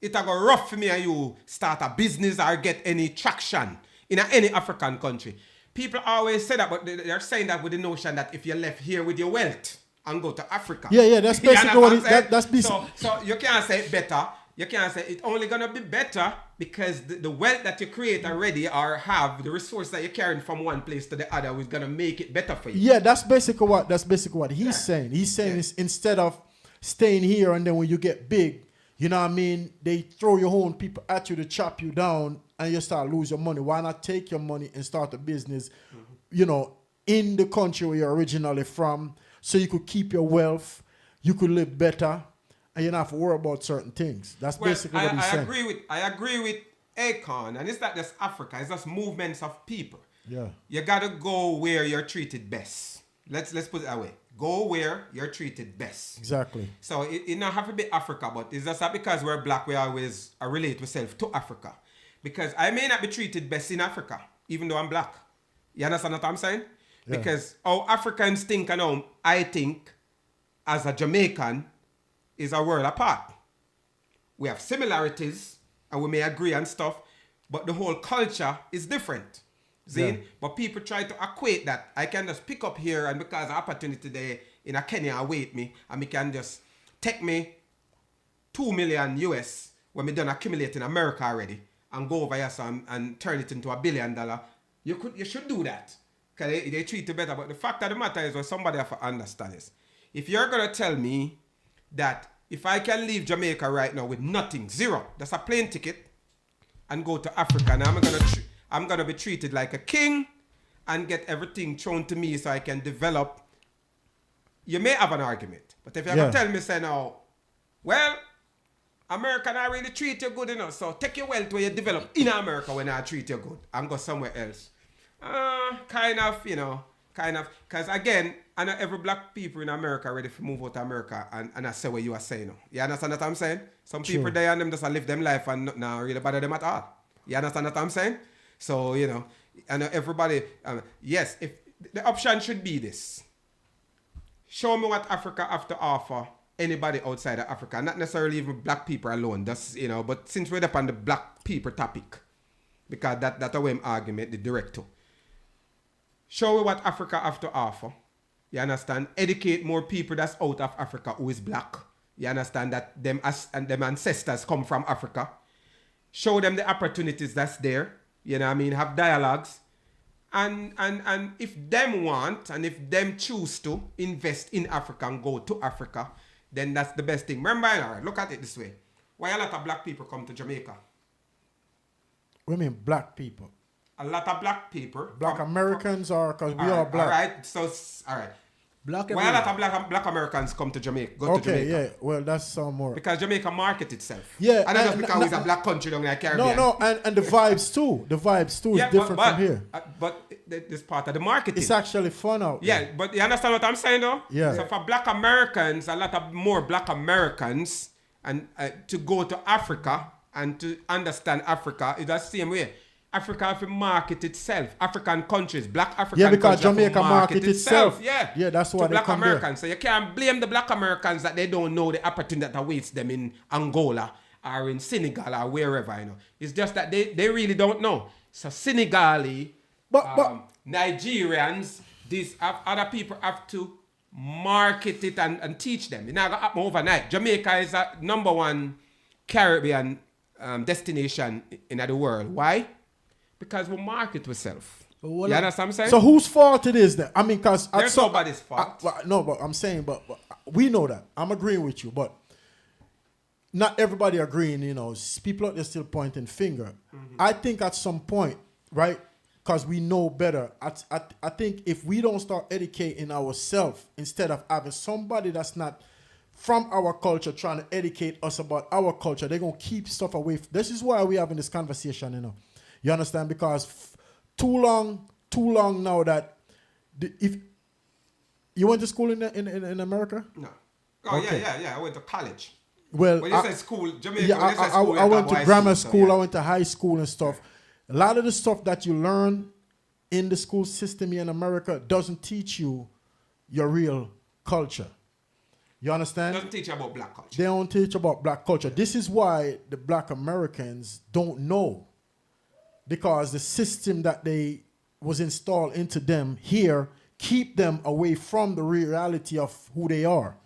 S1: it'll go rough for me and you start a business or get any traction in any African country. People always say that, but they're saying that with the notion that if you left here with your wealth and go to Africa.
S3: Yeah, that's basically what that's basically.
S1: So you can't say it better. You can't say it's only gonna be better because the wealth that you create already or have, the resource that you're carrying from one place to the other is gonna make it better for you.
S3: Yeah, that's basically what he's saying. He's saying is instead of staying here and then when you get big, you know what I mean, they throw your own people at you to chop you down and you start lose your money. Why not take your money and start a business, you know, in the country where you're originally from, so you could keep your wealth, you could live better, and you don't have to worry about certain things. That's basically what he's saying.
S1: I agree with Akon, and it's not just Africa, it's just movements of people.
S3: Yeah.
S1: You gotta go where you're treated best. Let's put it that way. Go where you're treated best.
S3: Exactly.
S1: So it not have to be Africa, but it's just that because we're black, we always relate ourselves to Africa. Because I may not be treated best in Africa, even though I'm black. You understand what I'm saying?
S3: Yeah.
S1: Because how Africans think and how I think as a Jamaican is a world apart. We have similarities and we may agree on stuff, but the whole culture is different. See?
S3: Yeah.
S1: But people try to equate that. I can just pick up here and because of opportunity there in a Kenya await me and me can just take me 2 million US when me done accumulate in America already and go over here and turn it into $1 billion. You should do that. Because they treat you better. But the fact of the matter is what somebody have to understand is if you're gonna tell me that if I can leave Jamaica right now with nothing, zero, that's a plane ticket, and go to Africa, now I'm gonna be treated like a king and get everything thrown to me so I can develop you may have an argument. But if you're
S3: Yeah.
S1: going to tell me, say now, well, America not really treat you good enough, so take your wealth where you develop in America when I treat you good and go somewhere else. Kind of, because again, I know every black people in America ready to move out to America and I say what you are saying. No. You understand what I'm saying? Some people there and them just live them life and not really bother them at all. You understand what I'm saying? So, I know everybody, yes, if the option should be this. Show me what Africa have to offer anybody outside of Africa, not necessarily even black people alone. That's but since we're up on the black people topic, because that's a way I'm argument the director. Show me what Africa have to offer. You understand? Educate more people that's out of Africa who is black. You understand that them ancestors come from Africa. Show them the opportunities that's there. You know what I mean? Have dialogues. And if them want and if them choose to invest in Africa and go to Africa, then that's the best thing. Remember, look at it this way. Why a lot of black people come to Jamaica?
S3: What do you mean black people?
S1: A lot of black people.
S3: Black Americans are, because we
S1: all
S3: are
S1: right,
S3: black.
S1: All right, so, all right.
S2: Black
S1: Why a lot of black Americans come to Jamaica? Go to Jamaica?
S3: Yeah. Well, that's some more.
S1: Because Jamaica market itself.
S3: Yeah,
S1: And not just
S3: and-
S1: because it's a
S3: and-
S1: black country down in the Caribbean.
S3: No, and the vibes too. The vibes too is different from here.
S1: But this part of the marketing.
S3: It's actually fun out
S1: Yeah,
S3: there.
S1: but you understand what I'm saying though?
S3: Yeah.
S1: So for black Americans, a lot of more black Americans, and to go to Africa and to understand Africa is the same way. Africa have to market itself. African countries, black African
S3: Yeah, because
S1: countries have to
S3: Jamaica market itself.
S1: Yeah.
S3: Yeah, that's why
S1: to
S3: they
S1: black
S3: come there.
S1: Americans. So you can't blame the black Americans that they don't know the opportunity that awaits them in Angola or in Senegal or wherever, It's just that they really don't know. So Senegali,
S3: But-
S1: Nigerians, these other people have to market it and teach them. It's not going to happen overnight. Jamaica is a number one Caribbean destination in the world. Why? Because we market ourselves.
S2: But
S1: You understand what I'm saying?
S3: So whose fault it is then? I mean, because
S1: There's nobody's fault.
S3: no, but I'm saying, but we know that. I'm agreeing with you, but not everybody agreeing. People out there still pointing finger. I think at some point, right? Because we know better. I think if we don't start educating ourselves instead of having somebody that's not from our culture trying to educate us about our culture, they're gonna keep stuff away. This is why we're having this conversation. You understand? Because too long now that if you went to school in America.
S1: No. Oh,
S3: Okay.
S1: yeah. I went to college.
S3: Well,
S1: When you say school, Jamaica,
S3: yeah,
S1: when you say school,
S3: I
S1: you
S3: went
S1: have
S3: to
S1: high
S3: grammar
S1: so
S3: school.
S1: yeah.
S3: I went to high school and stuff. A lot of the stuff that you learn in the school system here in America doesn't teach you your real culture. You understand?
S1: Doesn't teach you about black culture.
S3: They don't teach about black culture. This is why the black Americans don't know. Because the system that they was installed into them here keep them away from the reality of who they are.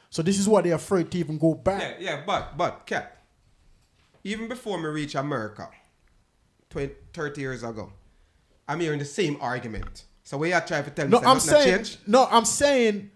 S3: So this is why they're afraid to even go back.
S1: Yeah, but, Cap, even before me reach America, 30 years ago, I'm hearing the same argument. So what you are trying to tell me?
S3: No,
S1: say
S3: I'm
S1: nothing not
S3: saying,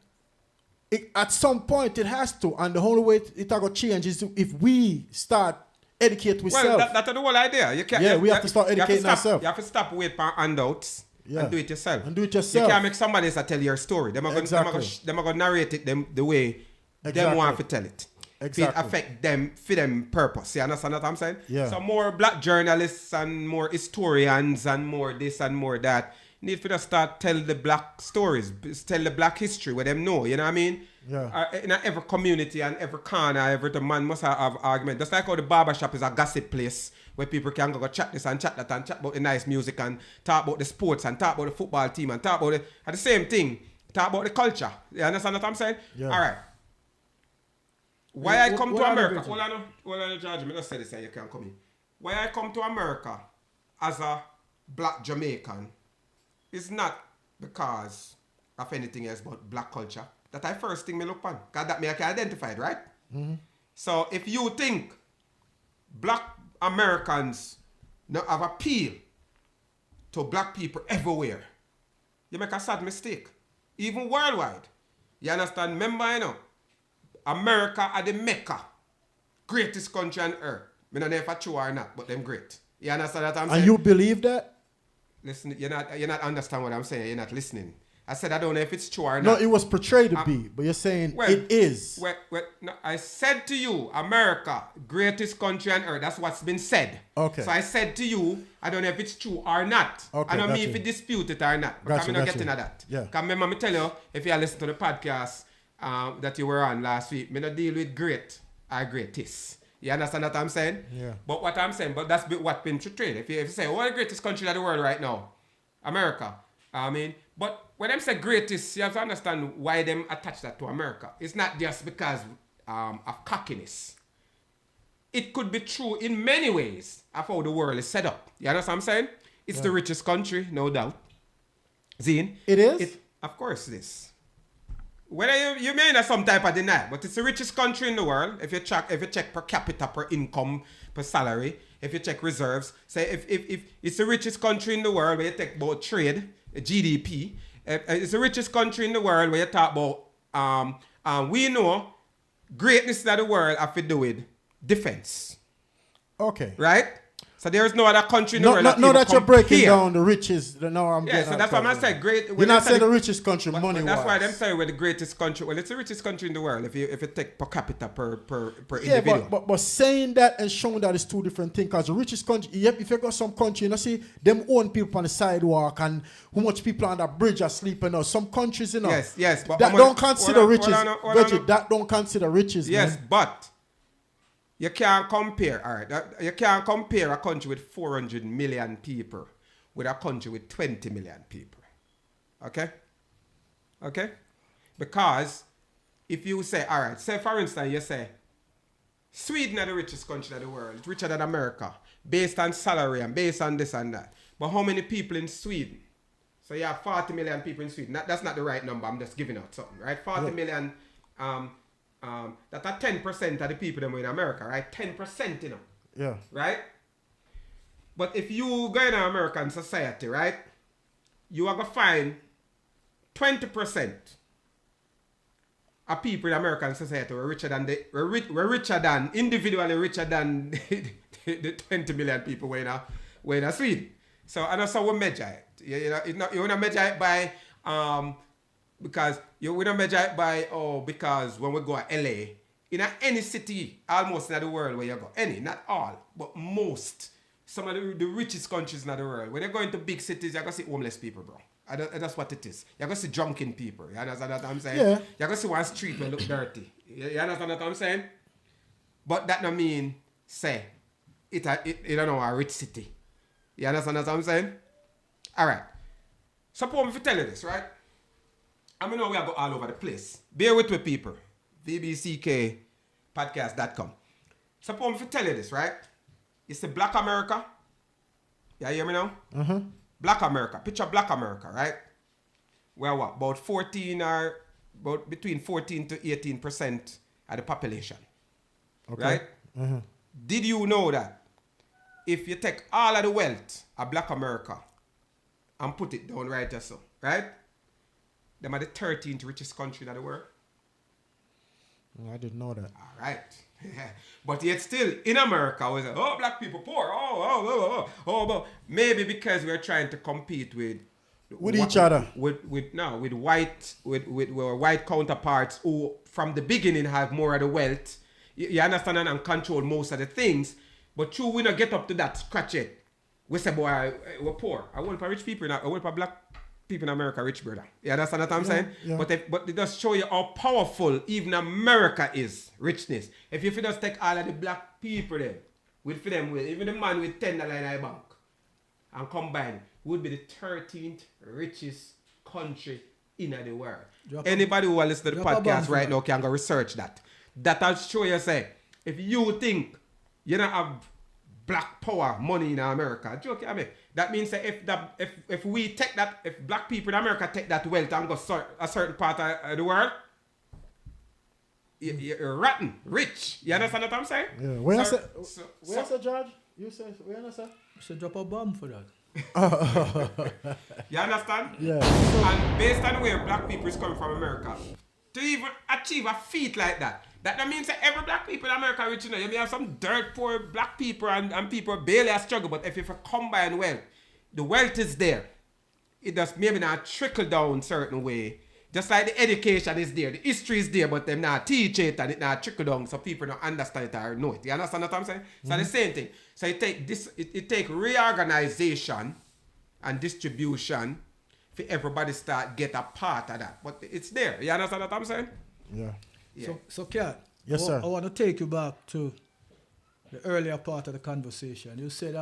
S1: change?
S3: at some point it has to, and the only way it will change is if we start educate
S1: Well,
S3: ourselves.
S1: that's the whole idea. You can't,
S3: Yeah, we have to start educating ourselves.
S1: You have to stop waiting for handouts and do it yourself.
S3: And do it yourself.
S1: You can't make somebody else tell your story. They're going to narrate it the way they
S3: Exactly.
S1: want to tell it.
S3: Exactly.
S1: It affect them for them purpose. You understand what I'm saying?
S3: Yeah.
S1: So more black journalists and more historians and more this and more that need to just start tell the black stories, tell the black history where them know. You know what I mean?
S3: Yeah.
S1: In every community and every corner, every man must have argument. Just like how the barbershop is a gossip place where people can go chat this and chat that and chat about the nice music and talk about the sports and talk about the football team and talk about the same thing. Talk about the culture. You understand what I'm saying?
S3: Yeah.
S1: All right. Why I come to
S2: what are the
S1: America?
S2: reasons?
S1: Hold on, George. Me just say this and you can come in. Why I come to America as a black Jamaican is not because of anything else but black culture. That I first thing me look on. Because that me I can identify it, right? So if you think black Americans not have appeal to black people everywhere, you make a sad mistake. Even worldwide. You understand? Remember, America are the Mecca. Greatest country on earth. I don't know if it's true or not, but them great. You understand what I'm saying?
S3: And you believe that?
S1: Listen, you're not understand what I'm saying. You're not listening. I said I don't know if it's true or
S3: No,
S1: not.
S3: it was portrayed to be, but you're saying
S1: well,
S3: it is.
S1: No, I said to you, America, greatest country on earth. That's what's been said.
S3: Okay.
S1: So I said to you, I don't know if it's true or not.
S3: Okay,
S1: I don't mean
S3: gotcha.
S1: if you dispute it or not. Because
S3: Gotcha,
S1: I'm not
S3: gotcha.
S1: getting at that.
S3: Yeah.
S1: Because remember me tell you, if you listen to the podcast that you were on last week, me not deal with great or greatest. You understand what I'm saying?
S3: Yeah.
S1: But what I'm saying, but that's what been portrayed. If you say, what the greatest country in the world right now? America. I mean, but when them say greatest, you have to understand why them attach that to America. It's not just because of cockiness. It could be true in many ways of how the world is set up. You understand what I'm saying? It's the richest country, no doubt. Zine?
S3: It is?
S1: Of course it is. Whether you may have some type of deny, but it's the richest country in the world. If you check per capita, per income, per salary, if you check reserves, say if it's the richest country in the world where you take about trade, GDP, it's the richest country in the world where you talk about we know greatness of the world have to do with defense.
S3: Okay.
S1: Right? So there is no other country in the world
S3: No, that you're breaking
S1: compare.
S3: down the riches. No, I'm
S1: Yeah,
S3: getting
S1: so
S3: at
S1: that's what I'm
S3: that.
S1: saying. Great.
S3: You're not saying the richest country
S1: but
S3: money-wise.
S1: that's why them say we're the greatest country. Well, it's the richest country in the world if you take per capita per
S3: Yeah,
S1: individual.
S3: but saying that and showing that is two different things. Because the richest country, if you got some country, you know, see them own people on the sidewalk and how much people on that bridge are sleeping. Now, some countries, you know,
S1: Yes, but
S3: that don't consider riches.
S1: hold on.
S3: That don't consider riches.
S1: Yes,
S3: man.
S1: but you can't compare. All right, you can't compare a country with 400 million people with a country with 20 million people. Okay? Because if you say, all right, say for instance, you say Sweden is the richest country in the world, it's richer than America, based on salary and based on this and that. But how many people in Sweden? So you have 40 million people in Sweden. That's not the right number. I'm just giving out something, right? 40 million. That are 10% of the people that are in America, right? 10%, you know.
S3: Yeah.
S1: Right? But if you go in an American society, right, you are going to find 20% of people in American society were richer than individually richer than the 20 million people were in Sweden. And that's how we measure it. You want to measure it by because we don't measure it by because when we go to LA, in any city almost in the world where you go, not all, but most, some of the richest countries in the world, when you go into big cities, you're going to see homeless people, bro. That's what it is. You're going to see drunken people. You understand what I'm saying?
S3: Yeah.
S1: You're going to see one street that look dirty. You understand what I'm saying? But that don't mean, say, it don't know, a rich city. You understand what I'm saying? All right. Suppose me tell you this, right? I know we are go all over the place. Bear with me, people. VBCKpodcast.com. Suppose me tell you this, right? It's the Black America. You hear me now?
S3: Uh-huh.
S1: Black America. Picture Black America, right? Where what? About between 14 to 18% of the population.
S3: Okay.
S1: Right?
S3: Uh-huh.
S1: Did you know that if you take all of the wealth of Black America and put it down right so, right? Them are the 13th richest country in the world.
S3: I didn't know that.
S1: All right. But yet still, in America, we say, black people poor. But maybe because we're trying to compete with
S3: each other.
S1: With white counterparts who from the beginning have more of the wealth. You understand, and control most of the things. But true, we don't get up to that scratch it. We say, boy, we're poor. I want for rich people, I want for black people in America rich, brother. You understand what I'm saying?
S3: Yeah.
S1: But it does show you how powerful even America is, richness. If you just take all of the black people there, even the man with $10 in a bank, and combine, would be the 13th richest country in the world. Anybody who will listen to the podcast right now can go research that. That'll show you, say, if you think you don't have black power money in America, joke, I mean, that means that if we take that, if black people in America take that wealth and go a certain part of the world, you're rotten, rich. You understand what I'm saying?
S3: Yeah. Where is it, George? You say, where is it?
S2: You should drop a bomb for that.
S1: You understand?
S3: Yeah.
S1: And based on where black people is coming from America, to even achieve a feat like that means that every black people in America rich, you know, you may have some dirt poor black people and people barely a struggle, but if you combine wealth, the wealth is there. it does maybe not trickle down certain way. Just like the education is there, the history is there, but them not teach it and it not trickle down so people don't understand it or know it. You understand what I'm saying? So the same thing. So it take reorganization and distribution for everybody start get a part of that. But it's there. You understand what I'm saying?
S3: Yeah.
S1: Yeah.
S2: So Kat,
S3: Yes, sir.
S2: I want to take you back to the earlier part of the conversation. You said,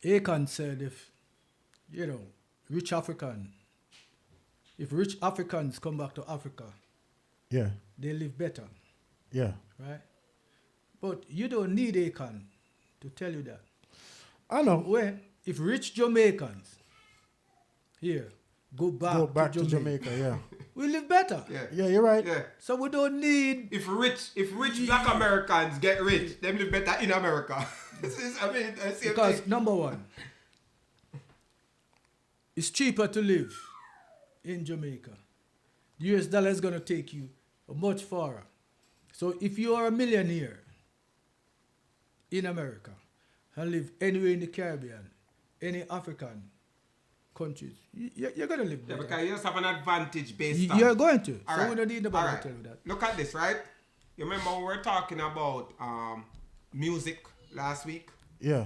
S2: Akon said if, rich Africans come back to Africa,
S3: Yeah.
S2: they live better,
S3: Yeah.
S2: right? But you don't need Akon to tell you that.
S3: I know.
S2: When, if rich Jamaicans here go back
S3: to Jamaica. Yeah.
S2: we live better.
S1: Yeah.
S3: Yeah, you're right.
S1: Yeah.
S2: So we don't need...
S1: If rich black Americans get rich, them live better in America.
S2: Because number one, it's cheaper to live in Jamaica. The US dollar is going to take you much farther. So if you are a millionaire in America and live anywhere in the Caribbean, any African countries, you're going to live
S1: Yeah,
S2: better.
S1: because you just have an advantage based on...
S2: You're going to.
S1: All
S2: So
S1: right.
S2: we don't need
S1: All
S2: nobody
S1: right.
S2: to tell you that.
S1: Look at this, right? You remember we were talking about music last week?
S3: Yeah.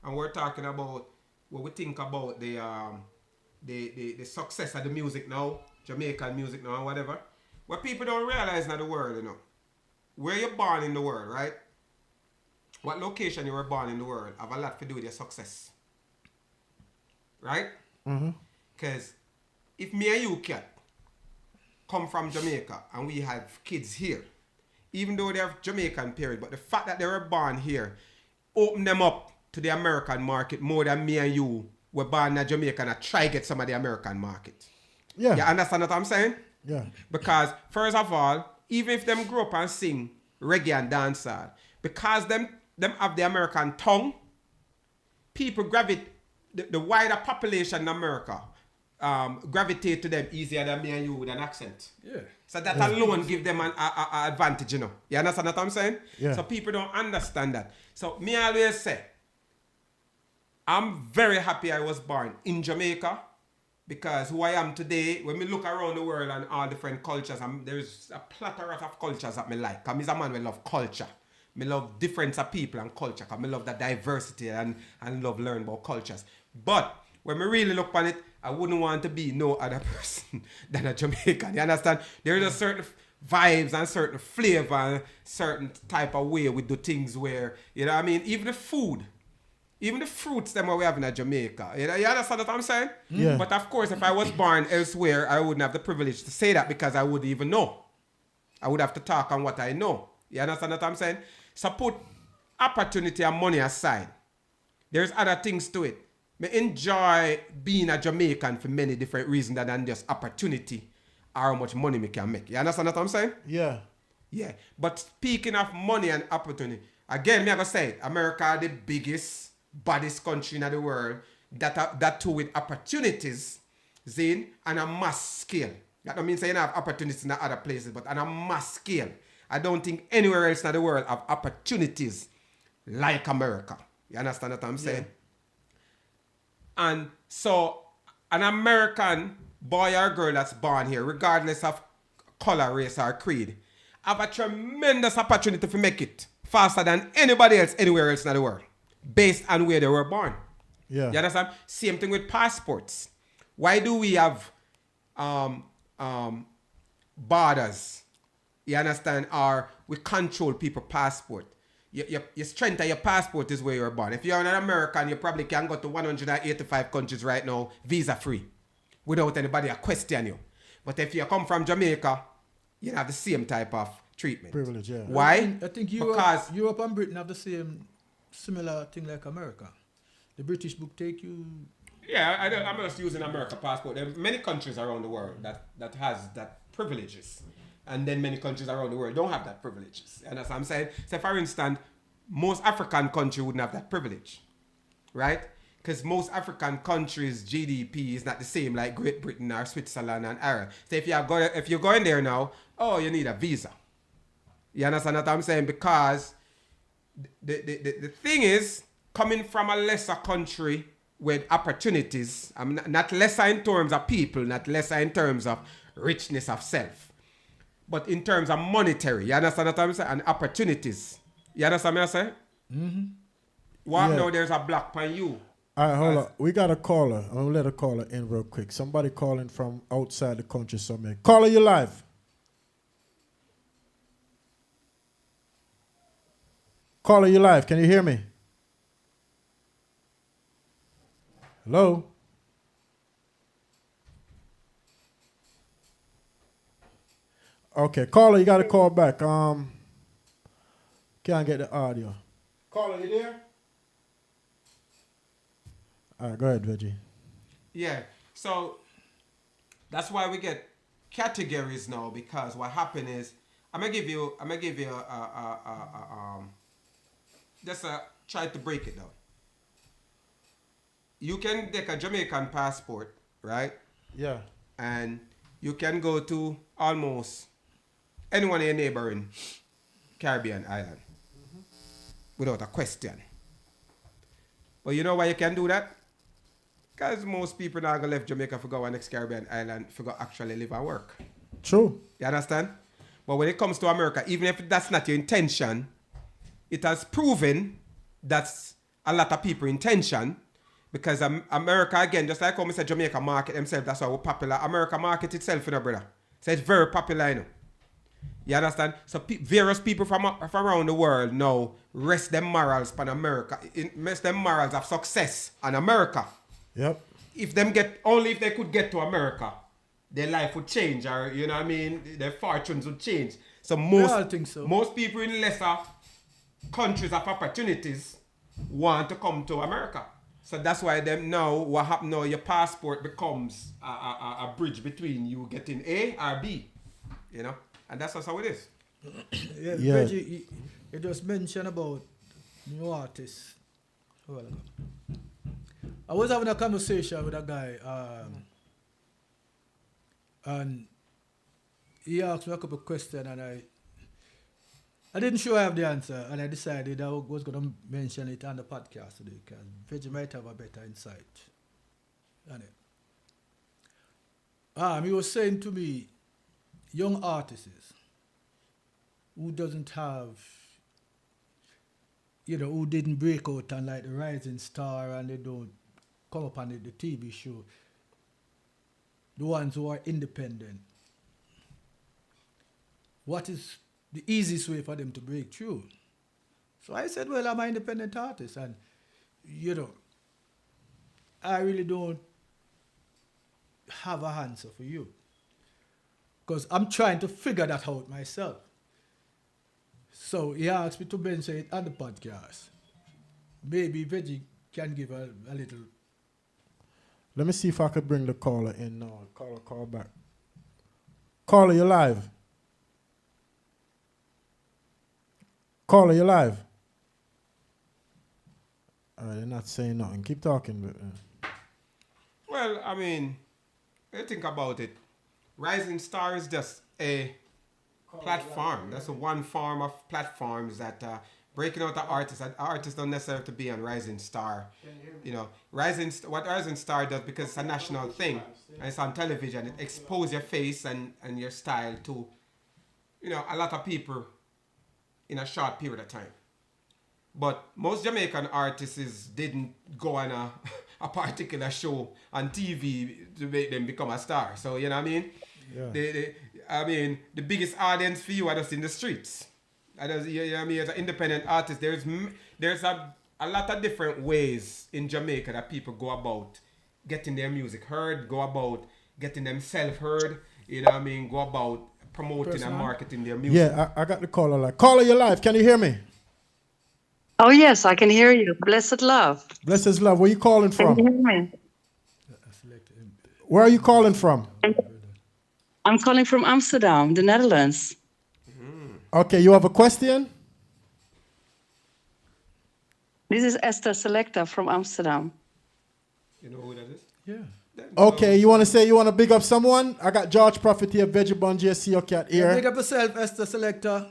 S1: And we're talking about what we think about the success of the music now, Jamaican music now, and whatever. What people don't realize in the world, where you're born in the world, right? What location you were born in the world have a lot to do with your success. Right?
S3: Mm-hmm.
S1: Because if me and you, Kat, come from Jamaica and we have kids here, even though they have Jamaican parents, but the fact that they were born here open them up to the American market more than me and you were born in Jamaica and I try get some of the American market.
S3: Yeah.
S1: You understand what I'm saying?
S3: Yeah.
S1: Because first of all, even if them grow up and sing reggae and dancehall, because them have the American tongue, people gravitate, the wider population in America gravitate to them easier than me and you with an accent.
S2: Yeah.
S1: So that alone give them an advantage, You understand what I'm saying?
S3: Yeah.
S1: So people don't understand that. So me always say, I'm very happy I was born in Jamaica because who I am today, when we look around the world and all different cultures, there's a plethora of cultures that me like. Because I'm a man who love culture. Me love difference of people and culture. Because me love the diversity and love learn about cultures. But when we really look on it, I wouldn't want to be no other person than a Jamaican. You understand? There's a certain vibes and certain flavor and certain type of way we do things where, you know what I mean? Even the food. Even the fruits them we have in Jamaica. You understand what I'm saying?
S3: Yeah.
S1: But of course, if I was born elsewhere, I wouldn't have the privilege to say that because I wouldn't even know. I would have to talk on what I know. You understand what I'm saying? So put opportunity and money aside. There's other things to it. I enjoy being a Jamaican for many different reasons than just opportunity or how much money we can make. You understand what I'm saying?
S3: Yeah.
S1: Yeah. But speaking of money and opportunity, again, me I go say it, America are the biggest, baddest country in the world that too with opportunities, Zane, on a mass scale. That don't mean saying you have opportunities in other places, but on a mass scale. I don't think anywhere else in the world have opportunities like America. You understand what I'm saying? And so an American boy or girl that's born here, regardless of color, race, or creed, have a tremendous opportunity to make it faster than anybody else anywhere else in the world, based on where they were born.
S3: Yeah.
S1: You understand? Same thing with passports. Why do we have borders? You understand? Or we control people's passport. Your strength of your passport is where you're born. If you're an American, you probably can go to 185 countries right now, visa-free, without anybody question you. But if you come from Jamaica, you have the same type of treatment.
S3: Privilege, yeah.
S1: Why?
S2: I think
S1: Because
S2: Europe and Britain have the same similar thing like America. The British book take you...
S1: yeah, I'm just using America passport. There are many countries around the world that has that privileges. And then many countries around the world don't have that privileges. And that's what I'm saying. So for instance, most African countries wouldn't have that privilege. Right? Because most African countries' GDP is not the same like Great Britain or Switzerland and Ireland. So if you're going there now, you need a visa. You understand what I'm saying? Because the thing is, coming from a lesser country with opportunities. I'm not lesser in terms of people, not lesser in terms of richness of self, but in terms of monetary. You understand what I'm saying? And opportunities. You understand what I'm saying? Mm-hmm. What
S3: Yeah.
S1: now? There's a block on you.
S3: All right, hold on. We got a caller. I'm gonna let a caller in real quick. Somebody calling from outside the country somewhere. Caller, you live. Caller, you live. Can you hear me? Hello? Okay, caller, you got to call back. Can't get the audio. Caller, you there? All right, go ahead, Reggie.
S1: Yeah. So that's why we get categories now, because what happened is I'm gonna give you just try to break it down. You can take a Jamaican passport, right?
S3: Yeah.
S1: And you can go to almost anyone in your neighboring Caribbean island without a question. But you know why you can do that? Because most people now gonna leave Jamaica for go to next Caribbean island for go actually live and work.
S3: True.
S1: You understand? But when it comes to America, even if that's not your intention, it has proven that's a lot of people's intention. Because America, again, just like how I said, Jamaica market themselves, that's why we're popular. America market itself, you know, brother. So it's very popular, you know. You understand? So various people from around the world now rest them morals on America. Rest them morals of success on America.
S3: Yep.
S1: If they could get to America, their life would change, or you know what I mean, their fortunes would change. So
S2: I think so.
S1: most people in lesser countries of opportunities want to come to America. So that's why them now, what happened now, your passport becomes a bridge between you getting A or B, you know, and that's how it is.
S2: Yeah. Reggie, you just mentioned about new artists. a while ago. I was having a conversation with a guy, and he asked me a couple of questions, and I didn't sure I have the answer, and I decided I was going to mention it on the podcast today, because Reggie might have a better insight on it. He was saying to me, young artists who doesn't have, who didn't break out and like the Rising Star and they don't come up on the TV show, the ones who are independent, what is the easiest way for them to break through? So I said, well, I'm an independent artist, and, I really don't have an answer for you, because I'm trying to figure that out myself. So he asked me to mention it on the podcast. Maybe Reggie can give a little.
S3: Let me see if I could bring the caller in now. Call back. Caller, you're live. Caller, you're live. All right, they're not saying nothing. Keep talking. But,
S1: Well, I mean, when you think about it, Rising Star is just a platform. That's one form of platforms that breaking out the artists. Artists don't necessarily have to be on Rising Star. What Rising Star does, because it's a national thing and it's on television, it exposes your face and your style to, a lot of people in a short period of time. But most Jamaican artists didn't go on a particular show on TV to make them become a star. So, you know what I mean? Yeah. The biggest audience for you are just in the streets. You know what I mean? As an independent artist, there's a lot of different ways in Jamaica that people go about getting their music heard, go about getting themselves heard, you know what I mean? Go about promoting and marketing their music.
S3: yeah, I got the caller live. Caller, you're live. Can you hear me?
S6: Oh, yes, I can hear you. Blessed love.
S3: Blessed love. Where you calling
S6: Can
S3: from?
S6: you hear me?
S3: Where are you calling from?
S6: I'm calling from Amsterdam, the Netherlands.
S3: Okay, you have a question?
S6: This is Esther Selecta from Amsterdam.
S1: You know who that is?
S2: Yeah.
S3: Okay, you want to big up someone? I got George Prophet here, Veggie Bun JC, your cat here.
S2: Big up yourself, Esther Selector.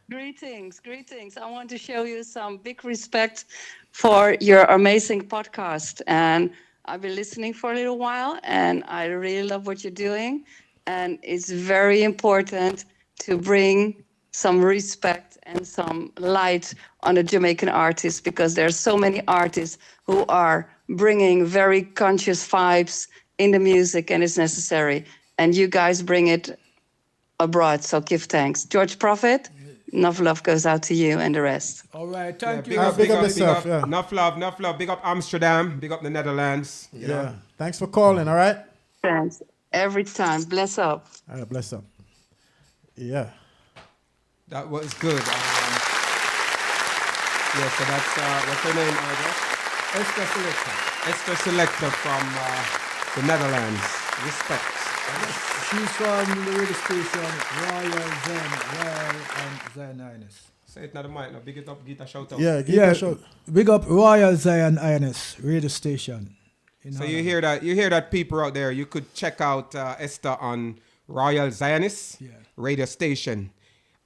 S6: Greetings, greetings. I want to show you some big respect for your amazing podcast. And I've been listening for a little while, and I really love what you're doing. And it's very important to bring some respect and some light on the Jamaican artists because there are so many artists who are bringing very conscious vibes in the music, and it's necessary. And you guys bring it abroad, so give thanks. George Prophet, enough love goes out to you and the rest.
S2: All right,
S1: Yeah,
S2: thank
S1: big
S2: you.
S1: up,
S3: big
S1: big
S3: up
S1: up,
S3: yourself,
S1: big up.
S3: yeah.
S1: Enough love. Big up Amsterdam, big up the Netherlands. You
S3: Yeah.
S1: know?
S3: Thanks for calling, all right?
S6: Thanks. Every time. Bless up.
S3: All right, bless up. Yeah.
S1: That was good. Yeah, so that's, what's her name, August?
S2: Esther Selector.
S1: Esther Selector from the Netherlands. Respect.
S2: She's from the radio station Royal and Zion Highness.
S1: Say it now the mic now. Big it up, Gita, shout out.
S3: Yeah, give it a shot.
S2: Big up Royal Zion Highness radio station. In
S1: So
S2: Holland.
S1: you hear that people out there, you could check out Esther on Royal Zionist
S2: Yeah.
S1: radio station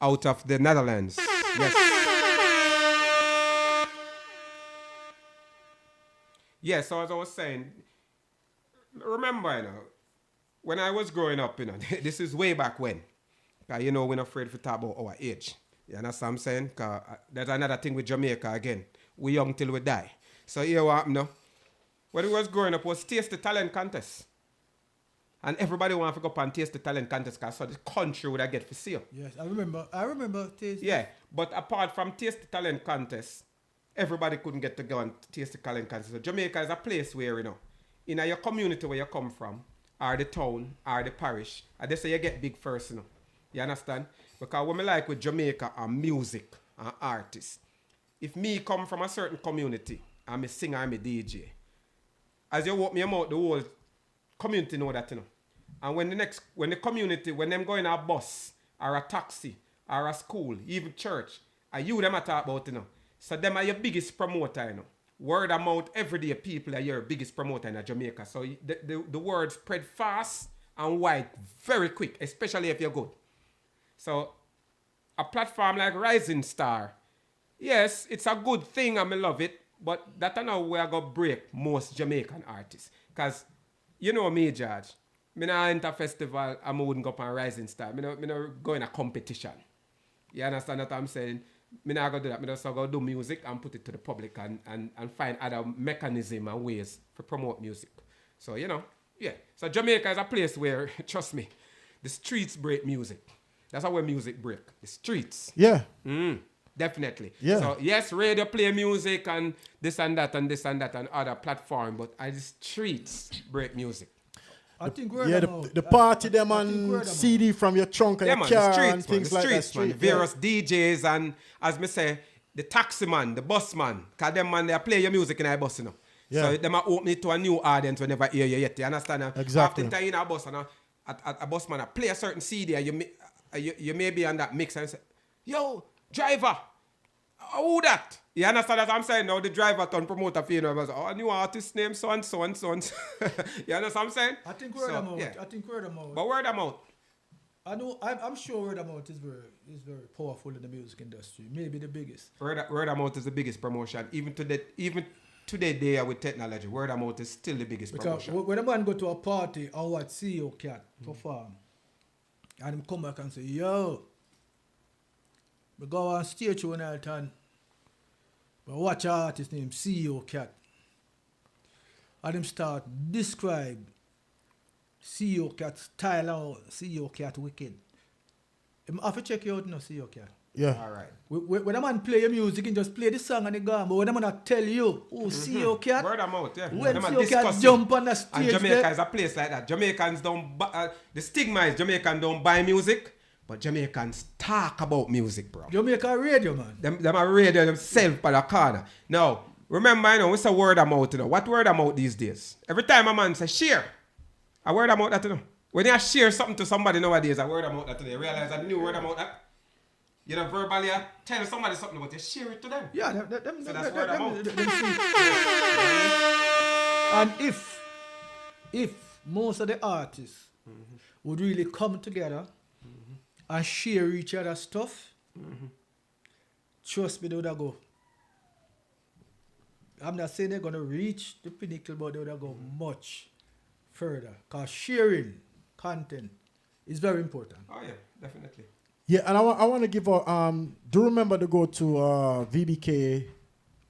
S1: out of the Netherlands. Yes. Yeah, so as I was saying, remember, you know, when I was growing up, you know, this is way back when. 'Cause, you know, we're not afraid to talk about our age. You understand what I'm saying? 'Cause there's another thing with Jamaica again. We young till we die. So here what happened now? When we was growing up, was Taste the Talent contest. And everybody want to go up and Taste the Talent contest because so the country would I get for sale.
S2: Yes, I remember.
S1: Yeah, but apart from Taste the Talent contest, everybody couldn't get to go and Taste the Talent contest. So Jamaica is a place where, you know, in your community where you come from, or the town, or the parish, and they say you get big first, you know. You understand? Because what I like with Jamaica are music and artists. If me come from a certain community, I'm a singer, I'm a DJ, as you walk me out, the whole community know that, you know. And when the community, when them go in a bus, or a taxi, or a school, even church, and you them a talk about, you know. So them are your biggest promoter, you know. Word of mouth, everyday people are your biggest promoter in Jamaica. So the word spread fast and wide, very quick, especially if you're good. So a platform like Rising Star, yes, it's a good thing and I love it, but that's not where I go break most Jamaican artists. Because you know me, George, I not enter festival and I wouldn't go up on Rising Star. I not go in a competition. You understand what I'm saying? I not go do that. I just go do music and put it to the public and find other mechanism and ways to promote music. So, you know, yeah. So Jamaica is a place where, trust me, the streets break music. That's how music break. The streets.
S3: Yeah.
S1: Definitely.
S3: Yeah.
S1: So yes, radio play music and this and that and this and that and other platform, but the streets break music.
S2: I think we're
S3: Yeah, the party them on CD from your trunk and
S1: Yeah,
S3: your
S1: man,
S3: car
S1: the streets,
S3: and things like that.
S1: man. Various DJs and, as me say, the taxi man, the bus man. Because them man, they play your music in a bus, you know.
S3: Yeah.
S1: So them are open it to a new audience whenever hear you yet. You understand?
S3: Exactly.
S1: Often in a bus, and a bus man play a certain CD and you may be on that mix and say, yo, driver, who that? You understand what I'm saying? Now the driver turn promoter for you know, oh, a new artist name so and so and so and so. You understand what I'm saying?
S2: I think word of mouth.
S1: yeah.
S2: I think word of mouth.
S1: But word of mouth.
S2: I know. I'm sure word of mouth is very powerful in the music industry. Maybe the biggest.
S1: Word of mouth is the biggest promotion. Even today day with technology, word of mouth is still the biggest
S2: Because
S1: promotion.
S2: when a man go to a party or what CEO Cat perform, and him come back and say, yo, we go on stage one night and but watch a artist named CEO Cat. And him start describe CEO Cat style out, CEO Cat wicked. Him have to check you out now, CEO Cat.
S3: Yeah.
S1: All right.
S2: When a man play your music, he just play the song and he go on. But when a man tell you, oh, CEO Cat,
S1: Word of mouth, yeah.
S2: when
S1: Them a
S2: CEO Cat
S1: discuss it.
S2: jump on the stage
S1: And Jamaica
S2: there,
S1: is a place like that. Jamaicans don't the stigma is Jamaicans don't buy music, but Jamaicans talk about music, bro.
S2: Jamaica radio, man.
S1: Them are radio themselves by the corner. Now, remember, you know, what's a word of mouth, you know? What word of mouth these days? Every time a man says share, a word of mouth that, you know. When you share something to somebody nowadays, a word of mouth that, you realize a new word of mouth that, you know, verbally tell somebody something, but you share it to them.
S2: Yeah,
S1: So that's word of mouth.
S2: And if most of the artists would really come together and share each other's stuff, trust me, they would have go. I'm not saying they're gonna reach the pinnacle, but they would have go much further. Cause sharing content is very important.
S1: Oh yeah, definitely.
S3: Yeah, and I want to give a do remember to go to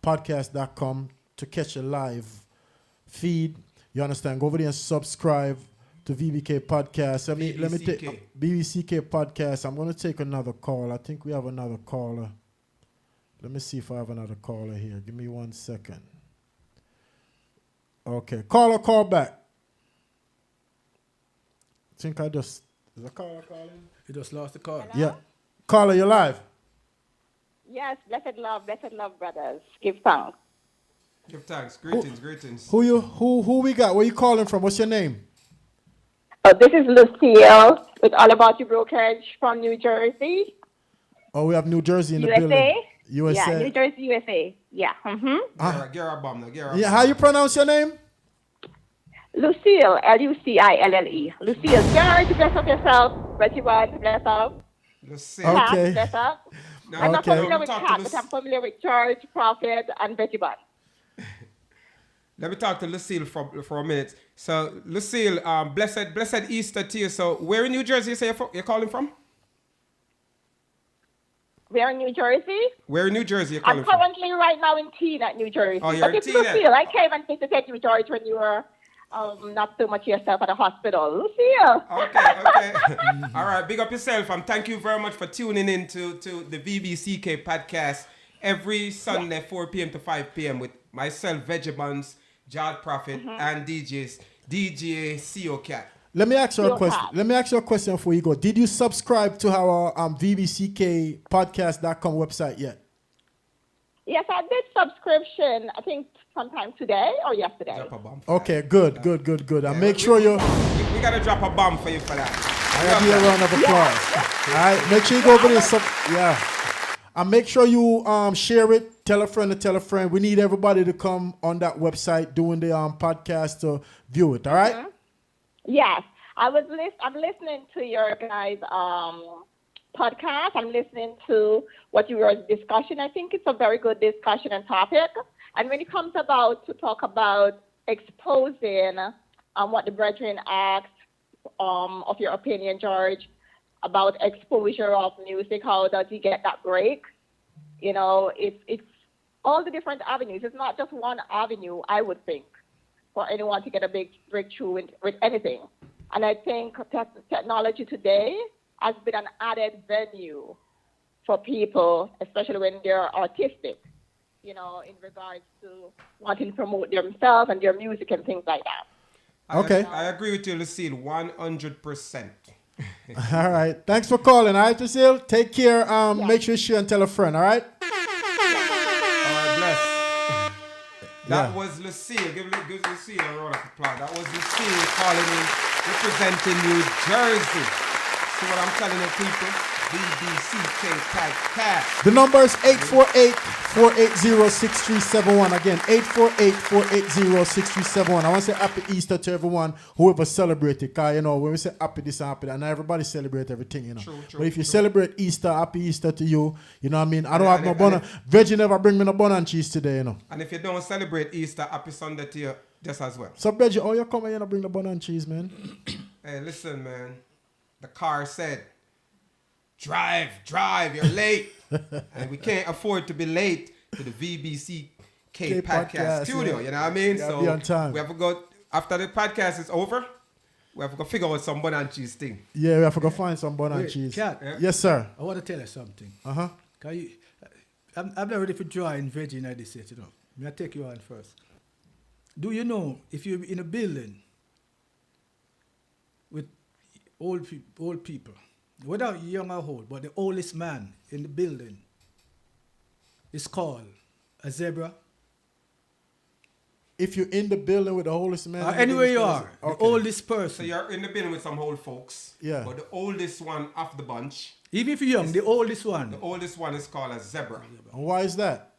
S3: vbkpodcast.com to catch a live feed. You understand? Go over there and subscribe to VBK Podcast. Let me take BBCK Podcast. I'm going to take another call. I think we have another caller. Let me see if I have another caller here. Give me 1 second. Okay. Caller, call back. I think is a caller calling?
S2: You just lost the call.
S7: Hello?
S3: Yeah. Caller, you're live.
S7: Yes, blessed love, brothers. Give thanks.
S1: Give thanks. Greetings.
S3: Who we got? Where you calling from? What's your name?
S7: This is Lucille with All About Your Brokerage from New Jersey.
S3: Oh, we have New Jersey in the
S7: USA?
S3: building. USA.
S7: Yeah, New Jersey, USA. Yeah. Mm-hmm.
S3: Yeah, how you pronounce your name?
S7: Lucille, Lucille. Lucille, George, bless up yourself. Reggie One, bless up.
S1: Lucille.
S3: Okay.
S7: Cat, bless up.
S1: No,
S7: I'm not
S3: Okay.
S7: familiar with Cat, but I'm familiar with George, Prophet, and Betty Bun.
S1: Let me talk to Lucille for a minute. So, Lucille, blessed Easter to you. So, where in New Jersey you say you're calling from?
S7: We're in New Jersey.
S1: Where in New Jersey you're
S7: I'm
S1: calling from?
S7: currently right now in Teaneck, New Jersey.
S1: Oh, you're
S7: but
S1: in
S7: it's
S1: Teaneck.
S7: Lucille. I came and visited you, George, when you were not so much yourself at the hospital. Lucille.
S1: Okay. All right, big up yourself. And thank you very much for tuning in to the VBCK podcast every Sunday, 4 p.m. to 5 p.m. with myself, Veggie Buns, Jad Prophet, and DJ CO Cat.
S3: Let me ask you a
S7: Your
S3: question.
S7: cat.
S3: Let me ask you a question before you go. Did you subscribe to our vbckpodcast.com website yet?
S7: Yes, I did subscription, I think sometime today or yesterday.
S1: Drop a bomb for
S3: Okay, good. And make
S1: we-
S3: sure you.
S1: we got to drop a bomb for you for that.
S3: I have you a round of applause. All right, make sure you go over there. Yeah. And make sure you share it. Tell a friend to tell a friend. We need everybody to come on that website doing the podcast to view it. All right?
S7: Yes, I'm listening to your guys' podcast. I'm listening to what you were discussing. I think it's a very good discussion and topic. And when it comes about to talk about exposing what the brethren asked of your opinion, George, about exposure of music, how does he get that break? You know, it's all the different avenues. It's not just one avenue, I would think, for anyone to get a big breakthrough with anything. And I think technology today has been an added venue for people, especially when they're artistic, you know, in regards to wanting to promote themselves and their music and things like that.
S3: Okay.
S1: I agree with you, Lucille, 100%.
S3: All right. Thanks for calling. All right, Lucille. Take care. Make sure you share and tell a friend. All right?
S1: All right, bless. That
S3: Yeah.
S1: was Lucille. Give Lucille a round of applause. That was Lucille calling in, representing New Jersey. See what I'm telling you, people? VBCK Podcast.
S3: The number is 848-480-6371. Again, 848-480-6371. I want to say happy Easter to everyone whoever celebrated. Because, you know, when we say happy this and happy that, not everybody celebrate everything, you know.
S1: True,
S3: but if you
S1: true.
S3: celebrate Easter, happy Easter to you. You know what I mean? I don't
S1: Yeah,
S3: have no
S1: and
S3: bun.
S1: if-
S3: Veggie never bring me no bun and cheese today, you know.
S1: And if you don't celebrate Easter, happy Sunday to you just as well.
S3: So, Veggie, oh, you come and you don't bring the bun and cheese, man.
S1: Hey, listen, man. The car said, drive, you're late. And we can't afford to be late to the VBCK
S3: K
S1: podcast
S3: podcast,
S1: studio,
S3: yeah.
S1: you know what I mean?
S3: Gotta
S1: So
S3: be on time.
S1: we have to go, after the podcast is over, we have to go figure out some bun and cheese thing.
S3: Yeah, we have to go find some bun and
S2: Wait,
S3: cheese.
S2: Cat,
S3: Yes, sir.
S2: I want to tell you something.
S3: Uh-huh.
S2: I'm not ready for join Veggie in this set, you know. May I take you on first? Do you know if you're in a building with old people, whether young or old, but the oldest man in the building is called a zebra?
S3: If you're in the building with the oldest man, in the
S2: Anywhere you
S3: building,
S2: are, the
S3: okay.
S2: oldest
S1: So
S2: person.
S1: you're in the building with some old folks.
S3: Yeah.
S1: But the oldest one of the bunch,
S2: Even if you're young, the oldest one.
S1: the oldest one is called a zebra.
S3: And why is that?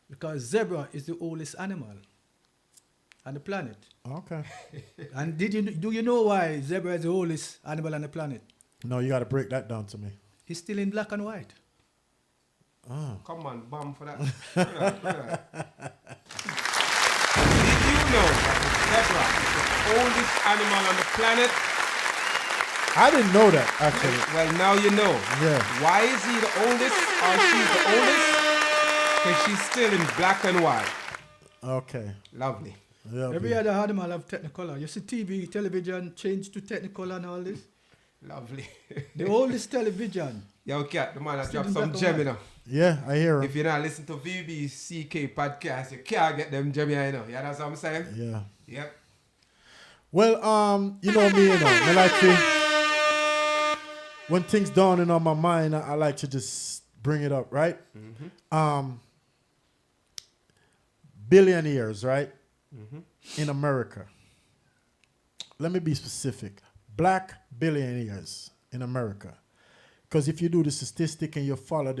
S2: Because zebra is the oldest animal on the planet.
S3: Okay.
S2: And do you know why zebra is the oldest animal on the planet?
S3: No, you got to break that down to me.
S2: He's still in black and white.
S1: Come on, bum for that. Brother. Did you know that the zebra is the oldest animal on the planet?
S3: I didn't know that, actually.
S1: Well, now you know.
S3: Yeah.
S1: Why is he the oldest or she's the oldest? Because she's still in black and white.
S3: Okay.
S1: Lovely.
S3: Yeah,
S2: Every other animal have Technicolor. You see television change to Technicolor and all this.
S1: Lovely.
S2: The oldest television.
S1: Yo, cat, the man that
S2: Still
S1: dropped
S2: in
S1: some
S2: black
S1: gem,
S2: and
S1: you know.
S3: Yeah, I hear him.
S1: If you're not listening to VBCK podcast, you can't get them gem, you know. You know what I'm saying?
S3: Yeah.
S1: Yep.
S3: Well, you know me, I like to, when things dawning on my mind, I like to just bring it up, right? Billionaires, right? In America. Let me be specific. Black billionaires in America. Because if you do the statistic and you follow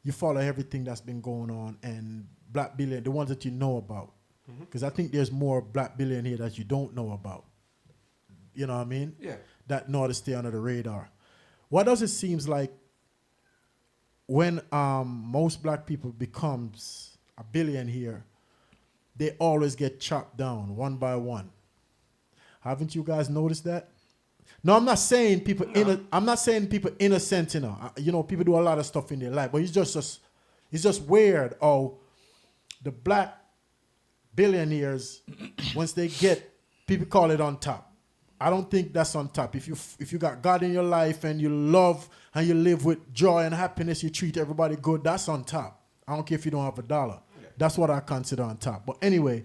S3: you follow everything that's been going on, and black billion, the ones that you know about. Because I think there's more black billionaires that you don't know about. You know what I mean?
S1: Yeah.
S3: That know how to stay under the radar. What does it seems like when most black people becomes a billionaire, they always get chopped down one by one. Haven't you guys noticed that? No, I'm not saying people. I'm not saying people innocent. You know, people do a lot of stuff in their life, but it's just weird. Oh, the black billionaires, once they get, people call it on top. I don't think that's on top. If you got God in your life and you love and you live with joy and happiness, you treat everybody good, that's on top. I don't care if you don't have a dollar. Yeah. That's what I consider on top. But anyway,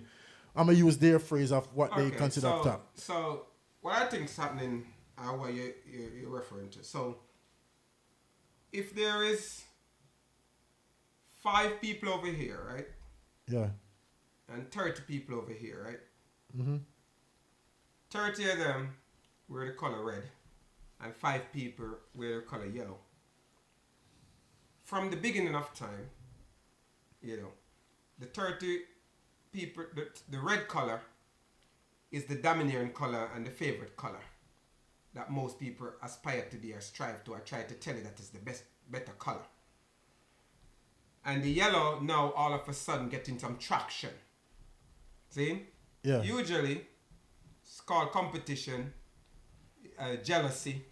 S3: I'm going to use their phrase of what they consider on top.
S1: So what I think is happening, what you're referring to. So if there is 5 people over here, right?
S3: Yeah.
S1: And 30 people over here, right?
S3: Mm-hmm.
S1: 30 of them wear the color red, and 5 people wear the color yellow. From the beginning of time, you know, the 30 people, the red color is the domineering color and the favorite color that most people aspire to be or strive to or try to tell you that is the better color. And the yellow now all of a sudden getting some traction. See?
S3: Yeah.
S1: Usually, it's called competition, jealousy,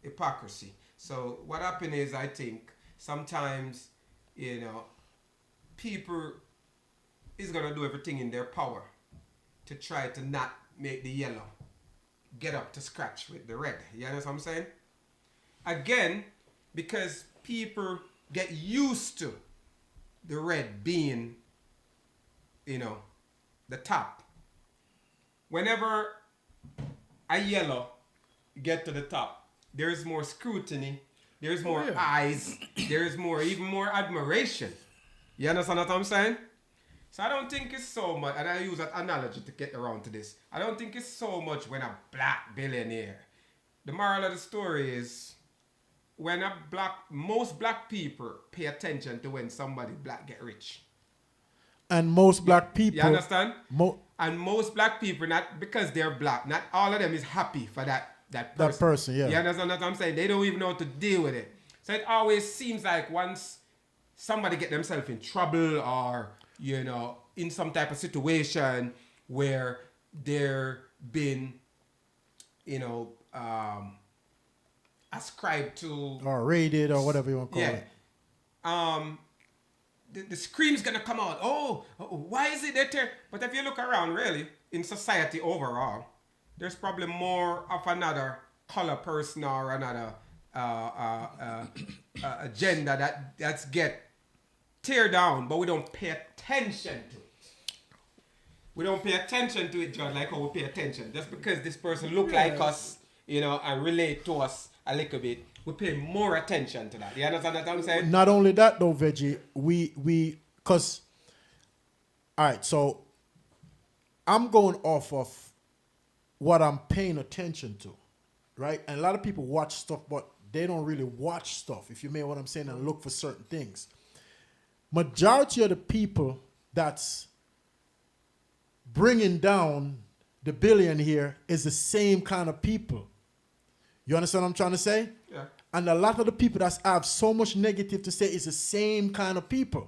S1: hypocrisy. So what happened is, I think, sometimes, you know, people is going to do everything in their power to try to not make the yellow get up to scratch with the red. You understand what I'm saying? Again, because people get used to the red being, you know, the top. Whenever a yellow get to the top, there's more scrutiny, there's more eyes, there's more, even more admiration. You understand what I'm saying? So I don't think it's so much, and I use that analogy to get around to this. I don't think it's so much when a black billionaire. The moral of the story is when most black people pay attention to when somebody black get rich.
S3: And most black people...
S1: You understand? And most black people, not because they're black, not all of them is happy for that person.
S3: That person, yeah.
S1: You understand what I'm saying? They don't even know how to deal with it. So it always seems like once somebody get themselves in trouble or, you know, in some type of situation where they're been, you know, ascribed to... Or
S3: rated or whatever you want to call it.
S1: The scream's gonna come out. Oh, why is it there? But if you look around, really, in society overall, there's probably more of another color person or another agenda that's get tear down, but we don't pay attention to it. We don't pay attention to it, John, like how we pay attention. Just because this person look like us, you know, and relate to us a little bit, we pay more attention to that. You understand what I'm saying?
S3: Not only that though, Veggie, because, all right, so I'm going off of what I'm paying attention to, right? And a lot of people watch stuff, but they don't really watch stuff, if you mean what I'm saying, and look for certain things. Majority of the people that's bringing down the billion here is the same kind of people. You understand what I'm trying to say?
S1: Yeah.
S3: And a lot of the people that have so much negative to say is the same kind of people.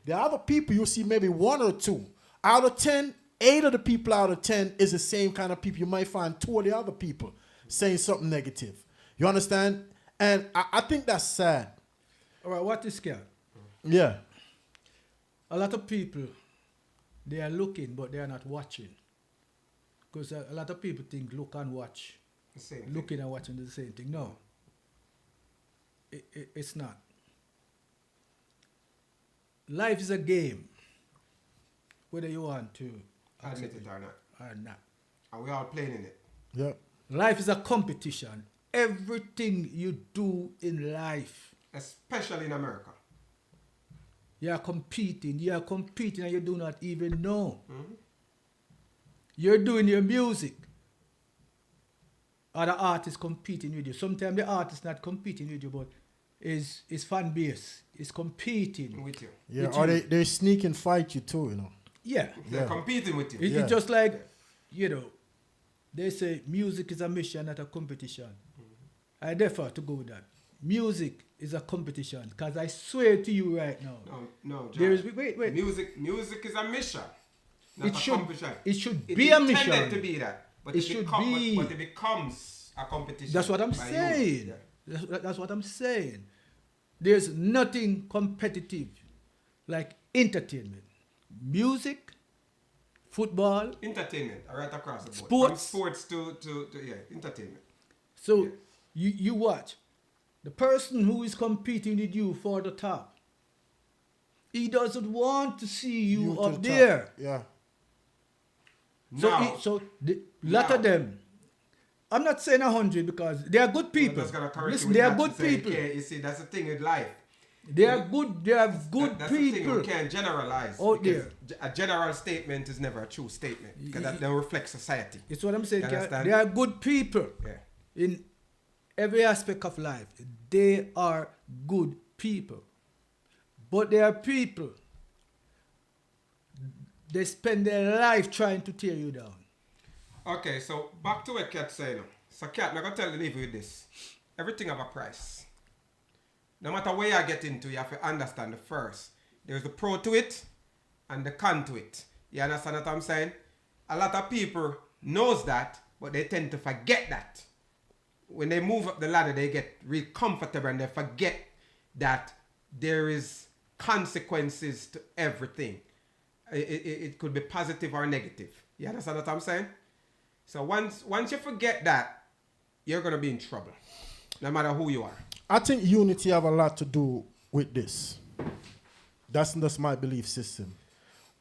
S3: The other people, you see maybe 1 or 2. Out of 10, 8 of the people out of 10 is the same kind of people. You might find 2 of the other people saying something negative. You understand? And I think that's sad.
S2: All right, what is scared?
S3: Yeah.
S2: A lot of people, they are looking, but they are not watching. Because a lot of people think look and watch.
S1: The same thing.
S2: Looking and watching is the same thing. No. It's not. Life is a game. Whether you want to
S1: Admit it or not.
S2: or not.
S1: And we all playing in it.
S3: Yep.
S2: Life is a competition. Everything you do in life,
S1: Especially in America.
S2: you are competing and you do not even know. You're doing your music. Other artists competing with you. Sometimes the artist not competing with you, but is fan base is competing
S1: With you.
S3: Yeah,
S2: With
S3: or
S2: you.
S3: they sneak and fight you too, you know.
S2: Yeah.
S1: They're competing with you.
S3: Yeah.
S2: It's just like, you know, they say music is a mission, not a competition. I defer to go with that. Music is a competition, because I swear to you right now,
S1: No, John.
S2: there is wait.
S1: Music is a mission. Not
S2: It
S1: a
S2: should
S1: competition.
S2: it should
S1: It
S2: be a
S1: intended
S2: mission.
S1: to be that. But
S2: It should
S1: become,
S2: be.
S1: But it becomes a competition.
S2: That's what I'm
S1: by you.
S2: saying.
S1: Yeah.
S2: That's what I'm saying. There's nothing competitive like entertainment, music, football.
S1: Entertainment, right across the board.
S2: Sports.
S1: From sports to entertainment.
S2: So
S1: Yeah.
S2: you watch the person who is competing with you for the top. He doesn't want to see you,
S3: to
S2: up
S3: the top.
S2: there.
S3: Yeah.
S1: Now,
S2: So the lot of
S1: Now.
S2: them. I'm not saying 100 because they are good people.
S1: I'm just gonna correct
S2: Listen,
S1: you
S2: they
S1: with
S2: are
S1: that
S2: good
S1: to say,
S2: people.
S1: You see, that's the thing with life.
S2: They are good. They are good
S1: That's the thing,
S2: people.
S1: we can't generalize.
S2: Out
S1: because
S2: there.
S1: A general statement is never a true statement. Because that don't reflect society.
S2: It's what I'm saying.
S1: You
S2: They
S1: understand?
S2: are good people
S1: Yeah.
S2: in every aspect of life. They are good people. But they are people. They spend their life trying to tear you down.
S1: Okay, so back to what Kat saying. So Kat, I'm going to tell the people with this. Everything have a price. No matter where you get into, you have to understand the first. There's the pro to it and the con to it. You understand what I'm saying? A lot of people knows that, but they tend to forget that. When they move up the ladder, they get real comfortable and they forget that there is consequences to everything. It could be positive or negative. You understand what I'm saying? So once you forget that, you're going to be in trouble. No matter who you are.
S3: I think unity have a lot to do with this. That's my belief system.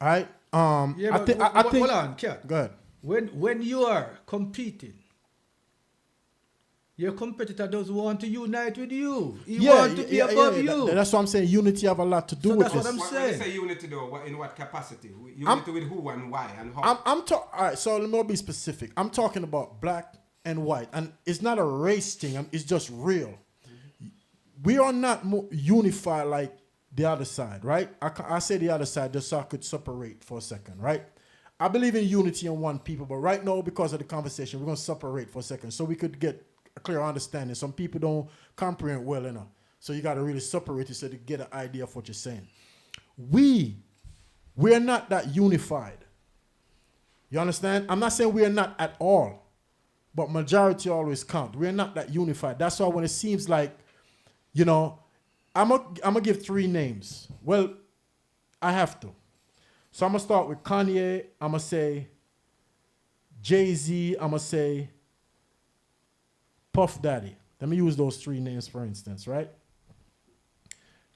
S3: All right?
S2: Yeah,
S3: I
S2: but
S3: think I think
S2: hold on, Kat.
S3: Go ahead.
S2: When you are competing, your competitor doesn't want to unite with you. He wants to be above you.
S3: That's what I'm saying. Unity have a lot to do
S2: So
S3: with
S2: that's what
S3: this.
S2: I'm
S1: When
S2: saying.
S1: you say unity though, in what capacity? Unity with who and why and how?
S3: All right, so let me be specific. I'm talking about black and white, and it's not a race thing. It's just real. We are not unified like the other side, right? I say the other side just so I could separate for a second, right? I believe in unity and one people, but right now, because of the conversation, we're going to separate for a second so we could get a clear understanding. Some people don't comprehend well enough. So you got to really separate it so to get an idea of what you're saying. We're not that unified. You understand? I'm not saying we are not at all, but majority always count. We're not that unified. That's why when it seems like, you know, I'm gonna give 3 names. Well, I have to. So I'm gonna start with Kanye. I'm gonna say Jay-Z. I'm gonna say Puff Daddy. Let me use those 3 names for instance, right?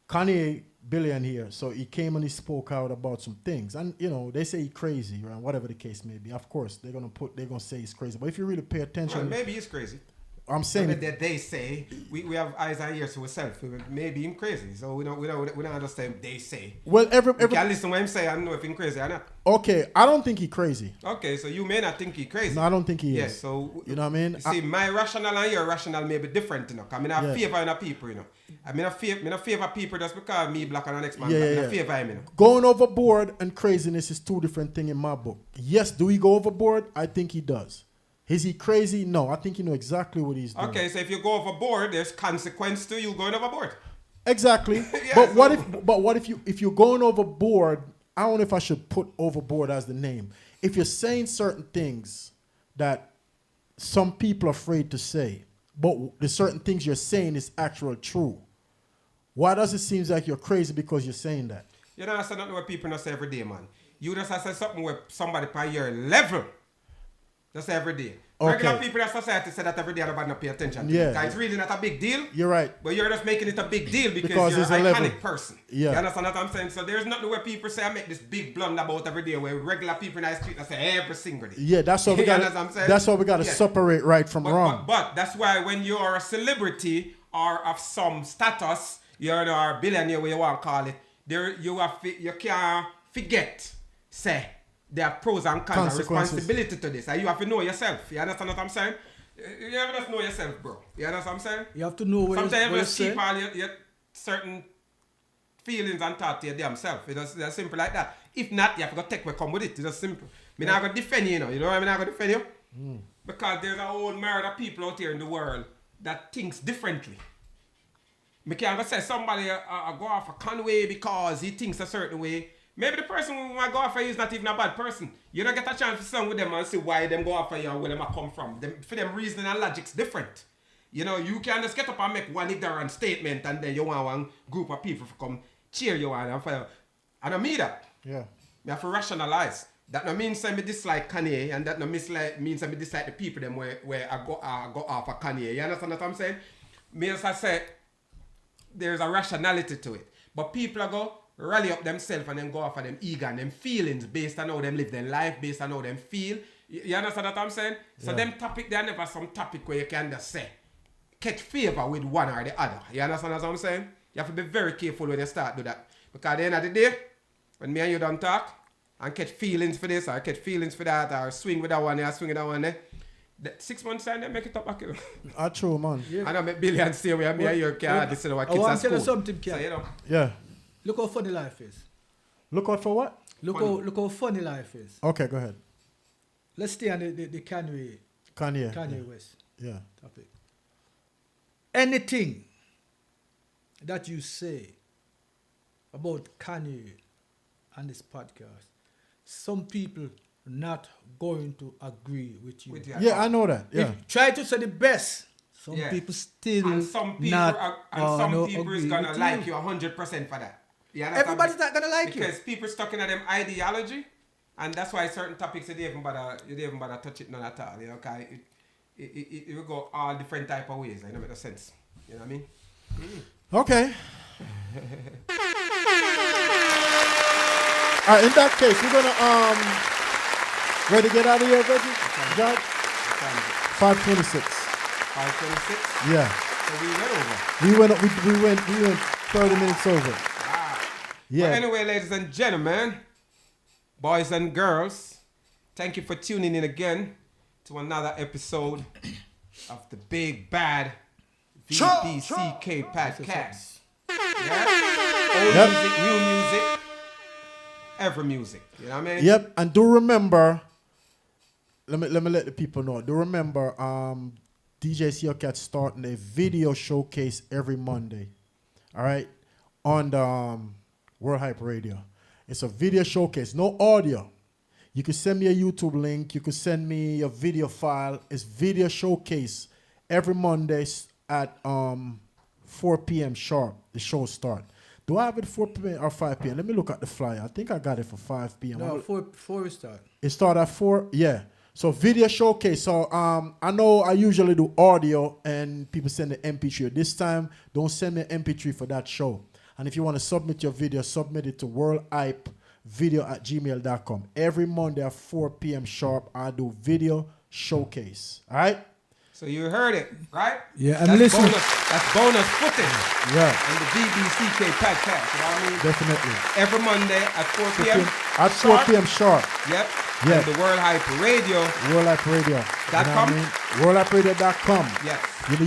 S3: Kanye, billionaire, so he came and he spoke out about some things, and you know they say he's crazy, right? Whatever the case may be. Of course, they're gonna say he's crazy, but if you really pay attention,
S1: Well, maybe he's crazy.
S3: I'm saying
S1: That they say we have eyes and ears to ourselves. Maybe him crazy, so we don't understand. They say.
S3: well,
S1: We
S3: every
S1: can listen to what him say and know if he's crazy or not.
S3: okay, I don't think he's crazy.
S1: Okay, so you may not think he's crazy.
S3: No, I don't think he
S1: Yes,
S3: is.
S1: so
S3: You know what I mean?
S1: You see, my rational and your rational may be different, you know. Cause I mean, I
S3: Yeah.
S1: favor in a people, you know. I mean, I favor people just because me black and the next man.
S3: Yeah,
S1: black.
S3: yeah,
S1: I
S3: yeah.
S1: favor him, you know.
S3: Going overboard and craziness is 2 different things in my book. Yes, do he go overboard? I think he does. Is he crazy? No, I think he know exactly what he's doing.
S1: Okay, so if you go overboard, there's consequence to you going overboard.
S3: Exactly.
S1: Yeah,
S3: but
S1: so-
S3: what if you're going overboard? I don't know if I should put overboard as the name. If you're saying certain things that some people are afraid to say, but the certain things you're saying is actual true, why does it seem like you're crazy because you're saying that?
S1: You know, that's not what people not say every day, man. You just have to say something with somebody by your level. Just every day.
S3: Okay.
S1: Regular people in society say that every day, nobody not pay attention to
S3: Yeah.
S1: it. 'Cause it's really not a big deal.
S3: You're right.
S1: But you're just making it a big deal because
S3: Because
S1: you're
S3: it's
S1: an
S3: a level.
S1: iconic person.
S3: Yeah.
S1: You understand what I'm saying? So there's nothing where people say I make this big blunder about every day where regular people in the street I say every single day.
S3: Yeah, that's what we
S1: You
S3: got.
S1: understand what I'm saying?
S3: That's what we got to
S1: Yeah.
S3: separate right from wrong.
S1: But that's why when you are a celebrity or of some status, you're a billionaire, where you want to call it, there you can't forget, say, there are pros and cons and
S3: Consequences.
S1: responsibility to this. And you have to know yourself. You understand what I'm saying? You have to just know yourself, bro. You understand what I'm saying?
S2: You have to know where
S1: Sometimes you
S2: you
S1: just keep all your certain feelings and thoughts to your damn self. It's just simple like that. If not, you have to go take what come with it. It's just simple. I'm not going to defend you, you know what I mean? I'm not going to defend you. Because there's a whole myriad of people out here in the world that thinks differently. I can't go say somebody go off a Conway because he thinks a certain way. Maybe the person who might go after you is not even a bad person. You don't get a chance to sit with them and see why them go after you and where them come from. For them reasoning and logic's different. You know, you can just get up and make one ignorant statement and then you want one group of people to come cheer you on and fire. I don't mean that.
S3: Yeah.
S1: You have to rationalize. That no means I dislike Kanye, and that no means I dislike the people them where I go off of Kanye. You understand what I'm saying? Me as I say, there's a rationality to it. But people are go rally up themselves and then go off of them ego and them feelings based on how them live their life, based on how them feel. You understand what I'm saying? So them topic, they're never some topic where you can just say, catch favor with one or the other. You understand what I'm saying? You have to be very careful when you start do that. Because at the end of the day, when me and you don't talk, and catch feelings for this, or catch feelings for that, or swing with that one, or swing with that one, that 6 months time, they make it up back.
S3: True, man.
S2: Yeah.
S1: I know make billions stay where me and you can't listen to our
S2: I
S1: kids
S2: want
S1: at
S2: to tell you
S1: school.
S2: something, Ken.
S1: So, you know.
S3: Yeah.
S2: Look how funny life is.
S3: Look out for what?
S2: Look how funny life is.
S3: Okay, go ahead.
S2: Let's stay on the Kanye
S3: Kanye.
S2: West
S3: Yeah.
S2: topic. Anything that you say about Kanye and this podcast, some people not going to agree with you.
S1: With you.
S3: Yeah, I know that. Yeah.
S2: If try to say the best, some
S1: Yeah.
S2: people still
S1: And some people,
S2: not
S1: some people is
S2: agree
S1: gonna
S2: with
S1: like you 100% for that. You understand?
S2: Everybody's not gonna like you.
S1: Because people stuck in them ideology, and that's why certain topics you don't even bother touch it none at all. You know, cause it will go all different type of ways. Like, it don't make no sense. You know what I mean?
S3: Okay. All right, in that case, we're gonna ready to get out of here, Reggie? Judge? 5:26.
S1: 5:26.
S3: Yeah.
S1: So we went over.
S3: We went 30 minutes over. Yeah.
S1: But anyway, ladies and gentlemen, boys and girls, thank you for tuning in again to another episode of the Big Bad VBCK podcast. Yeah? Old
S3: Yep.
S1: music, new music, every music. You know what I mean?
S3: Yep, and do remember, let me let the people know. Do remember, DJ Sealcat starting a video showcase every Monday. All right, on the World Hype Radio. It's a video showcase, no audio. You can send me a YouTube link. You can send me a video file. It's video showcase every Monday at 4 p.m. sharp. The show start. Do I have it 4 p.m. or 5 p.m.? Let me look at the flyer. I think I got it for 5 p.m.
S2: No, four we start.
S3: It start at 4? Yeah. So video showcase. So I know I usually do audio and people send the MP3. This time, don't send me an MP3 for that show. And if you want to submit your video, submit it to worldhypevideo@gmail.com. Every Monday at 4 p.m. sharp, I do video showcase. All right?
S1: So you heard it, right?
S2: Yeah, and
S1: that's
S2: listen.
S1: That's bonus footage
S3: Yeah,
S1: on the VBCK podcast. You know what I mean?
S3: definitely.
S1: Every Monday at 4 p.m.
S3: At 4 p.m. sharp.
S1: Yep.
S3: Yeah.
S1: And the World Hype Radio.
S3: WorldHypeRadio.
S1: .com?
S3: WorldHypeRadio.com.
S1: Yes.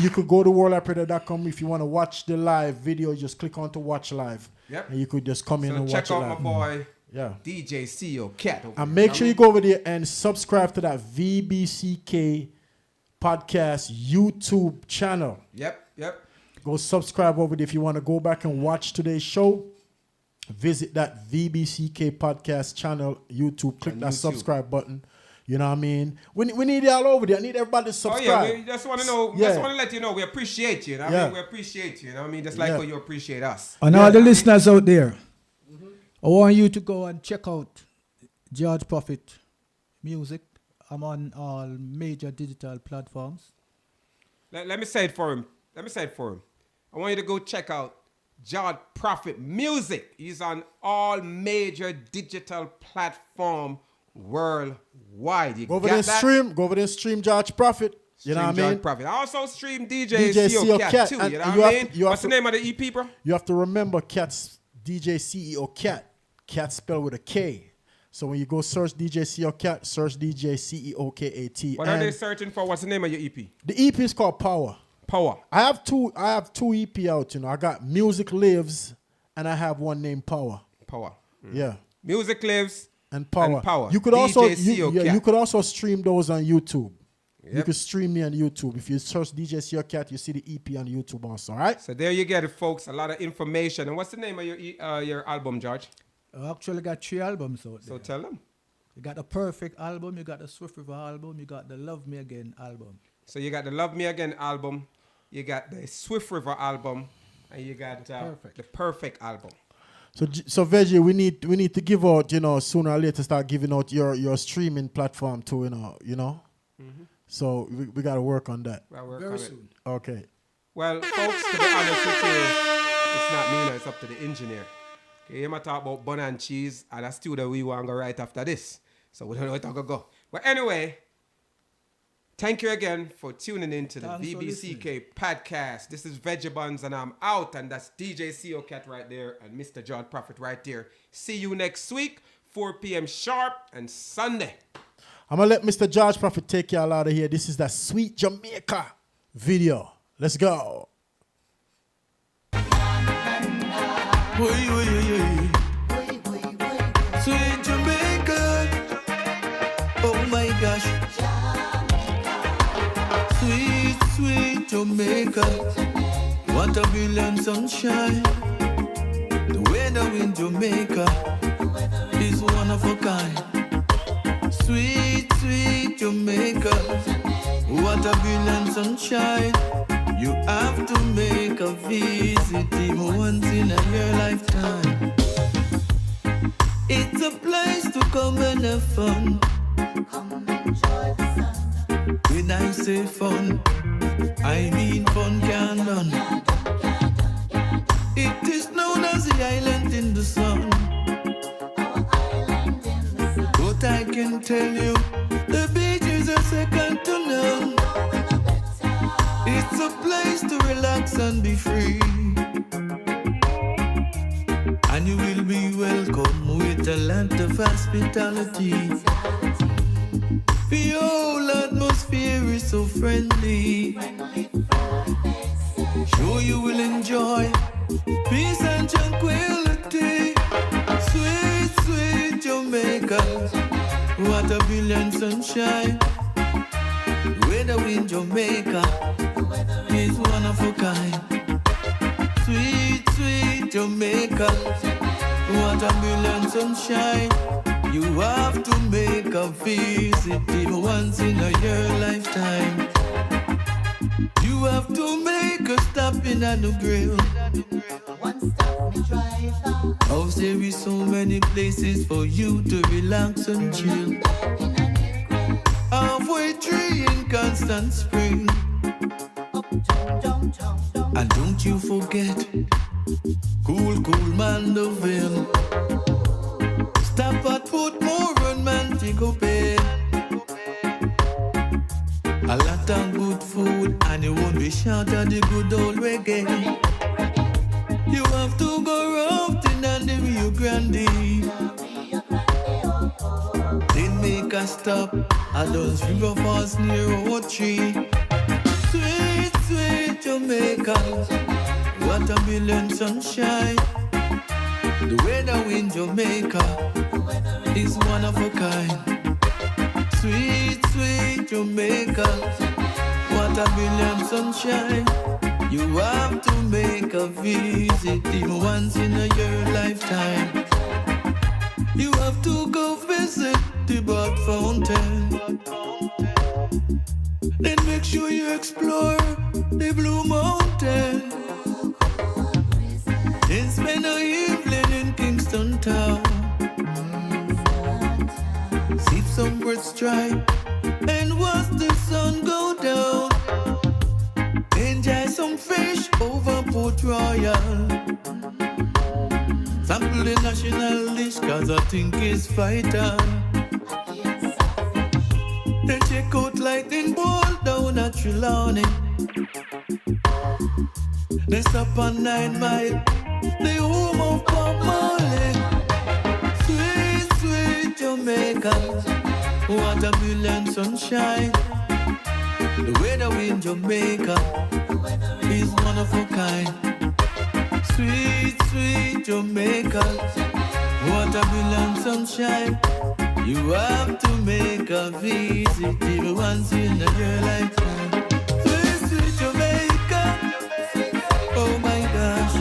S3: You could go to WorldHypeRadio.com if you want to watch the live video. Just click on to watch live.
S1: Yep.
S3: And you could just come in
S1: So
S3: and
S1: check
S3: watch it
S1: out
S3: live.
S1: my boy
S3: Yeah.
S1: DJ CEO Cat.
S3: And make sure you go over there and subscribe to that VBCK podcast YouTube channel.
S1: Yep.
S3: Go subscribe over there if you want to go back and watch today's show. Visit that VBCK podcast channel YouTube. Click that subscribe button. You know what I mean? We need y'all over there. I need everybody to subscribe.
S1: Oh yeah, we just want to know. Just want to let you know we appreciate you. You know what I mean? We appreciate you. You know what I mean? Just like how you appreciate us.
S2: And all the listeners out there, I want you to go and check out George Prophet music. I'm on all major digital platforms.
S1: Let me say it for him. I want you to go check out George Prophet music. He's on all major digital platforms worldwide.
S3: Go over there and stream George Prophet. You know what I mean?
S1: George Prophet. I also stream DJ CEO Cat too. You know what I mean? What's the name of the EP, bro?
S3: You have to remember Cat's DJ CEO Cat. Cat spelled with a K. So when you go search DJ CEO Cat, search DJ CEO KAT.
S1: What are they searching for? What's the name of your EP?
S3: The EP is called Power. I have two EP out, you know. I got Music Lives and I have one named Power. Yeah.
S1: Music Lives
S3: and Power. You could
S1: DJ
S3: you could also stream those on YouTube. Yep. You could stream me on YouTube. If you search DJ CEO Cat, you see the EP on YouTube also, all right?
S1: So there you get it, folks. A lot of information. And what's the name of your album, George?
S2: I actually got 3 albums out there.
S1: So tell them.
S2: You got the Perfect album, you got the Swift River album, you got the Love Me Again album.
S1: So you got the Love Me Again album, you got the Swift River album, and you got the Perfect album.
S3: So Veggie, we need to give out, you know, sooner or later start giving out your streaming platform too, you know. Mm-hmm. So we got to work on that.
S2: Very soon.
S3: Okay.
S1: Well, folks, to be honest with you, it's not me, it's up to the engineer. Okay, you might talk about bun and cheese, and that's still the we want to go right after this. So we don't know where it's going to go. But anyway, thank you again for tuning in to the VBCK podcast. This is Veggie Buns, and I'm out, and that's DJ CEO Cat right there, and Mr. George Prophet right there. See you next week, 4 p.m. sharp, and Sunday.
S3: I'm going to let Mr. George Prophet take y'all out of here. This is that Sweet Jamaica video. Let's go.
S8: Sweet Jamaica. Oh my gosh. Sweet, sweet Jamaica. What a brilliant sunshine. The weather in Jamaica is one of a kind. Sweet, sweet Jamaica. What a brilliant sunshine. You have to make a visit even once in your lifetime. It's a place to come and have fun. Come enjoy the sun. When I say fun, I mean fun can done. It is known as the island in the sun. But I can tell you, the beaches are second to none. It's a place to relax and be free. And you will be welcome with a lot of hospitality. The whole atmosphere is so friendly. Sure you will enjoy peace and tranquility. Sweet, sweet Jamaica. What a brilliant sunshine. Weather in Jamaica is one of a kind. Sweet, sweet Jamaica. What a brilliant sunshine. You have to make a visit even once in a year lifetime. You have to make a stop in at the grill. One stop we drive down. Oh, there is so many places for you to relax and chill. Halfway tree in constant spring. And don't you forget Cool Mandeville. Stop at Portmore and Montego Bay. A lot of good food and you won't be short of the good old reggae. You have to go rafting on the Rio Grande. Then make a stop at those river falls near Ochi. Sweet, sweet Jamaica. What a brilliant sunshine. The weather in Jamaica is one of a kind. Sweet, sweet Jamaica, what a billion sunshine. You have to make a visit even once in a your lifetime. You have to go visit the Bud Fountain. Then make sure you explore the Blue Mountain. Then spend an evening in Kingston Town. Sip some birds try and watch the sun go down. Enjoy some fish over Port Royal. Sample the national dish cause I think it's vital. Then check out Lightning Bolt down at Trelawney. Then stop on 9 Mile, the home of Bob Marley. Sweet, sweet Jamaica, what a billion sunshine. The weather in Jamaica is one of a kind. Sweet, sweet Jamaica, what a billion sunshine. You have to make a visit even once in a your lifetime. Sweet, sweet Jamaica, oh my gosh.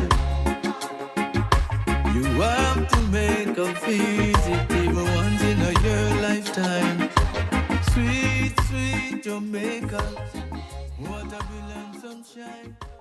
S8: You have to make a visit even once in a your lifetime. Sweet, sweet Jamaica, what a billion sunshine.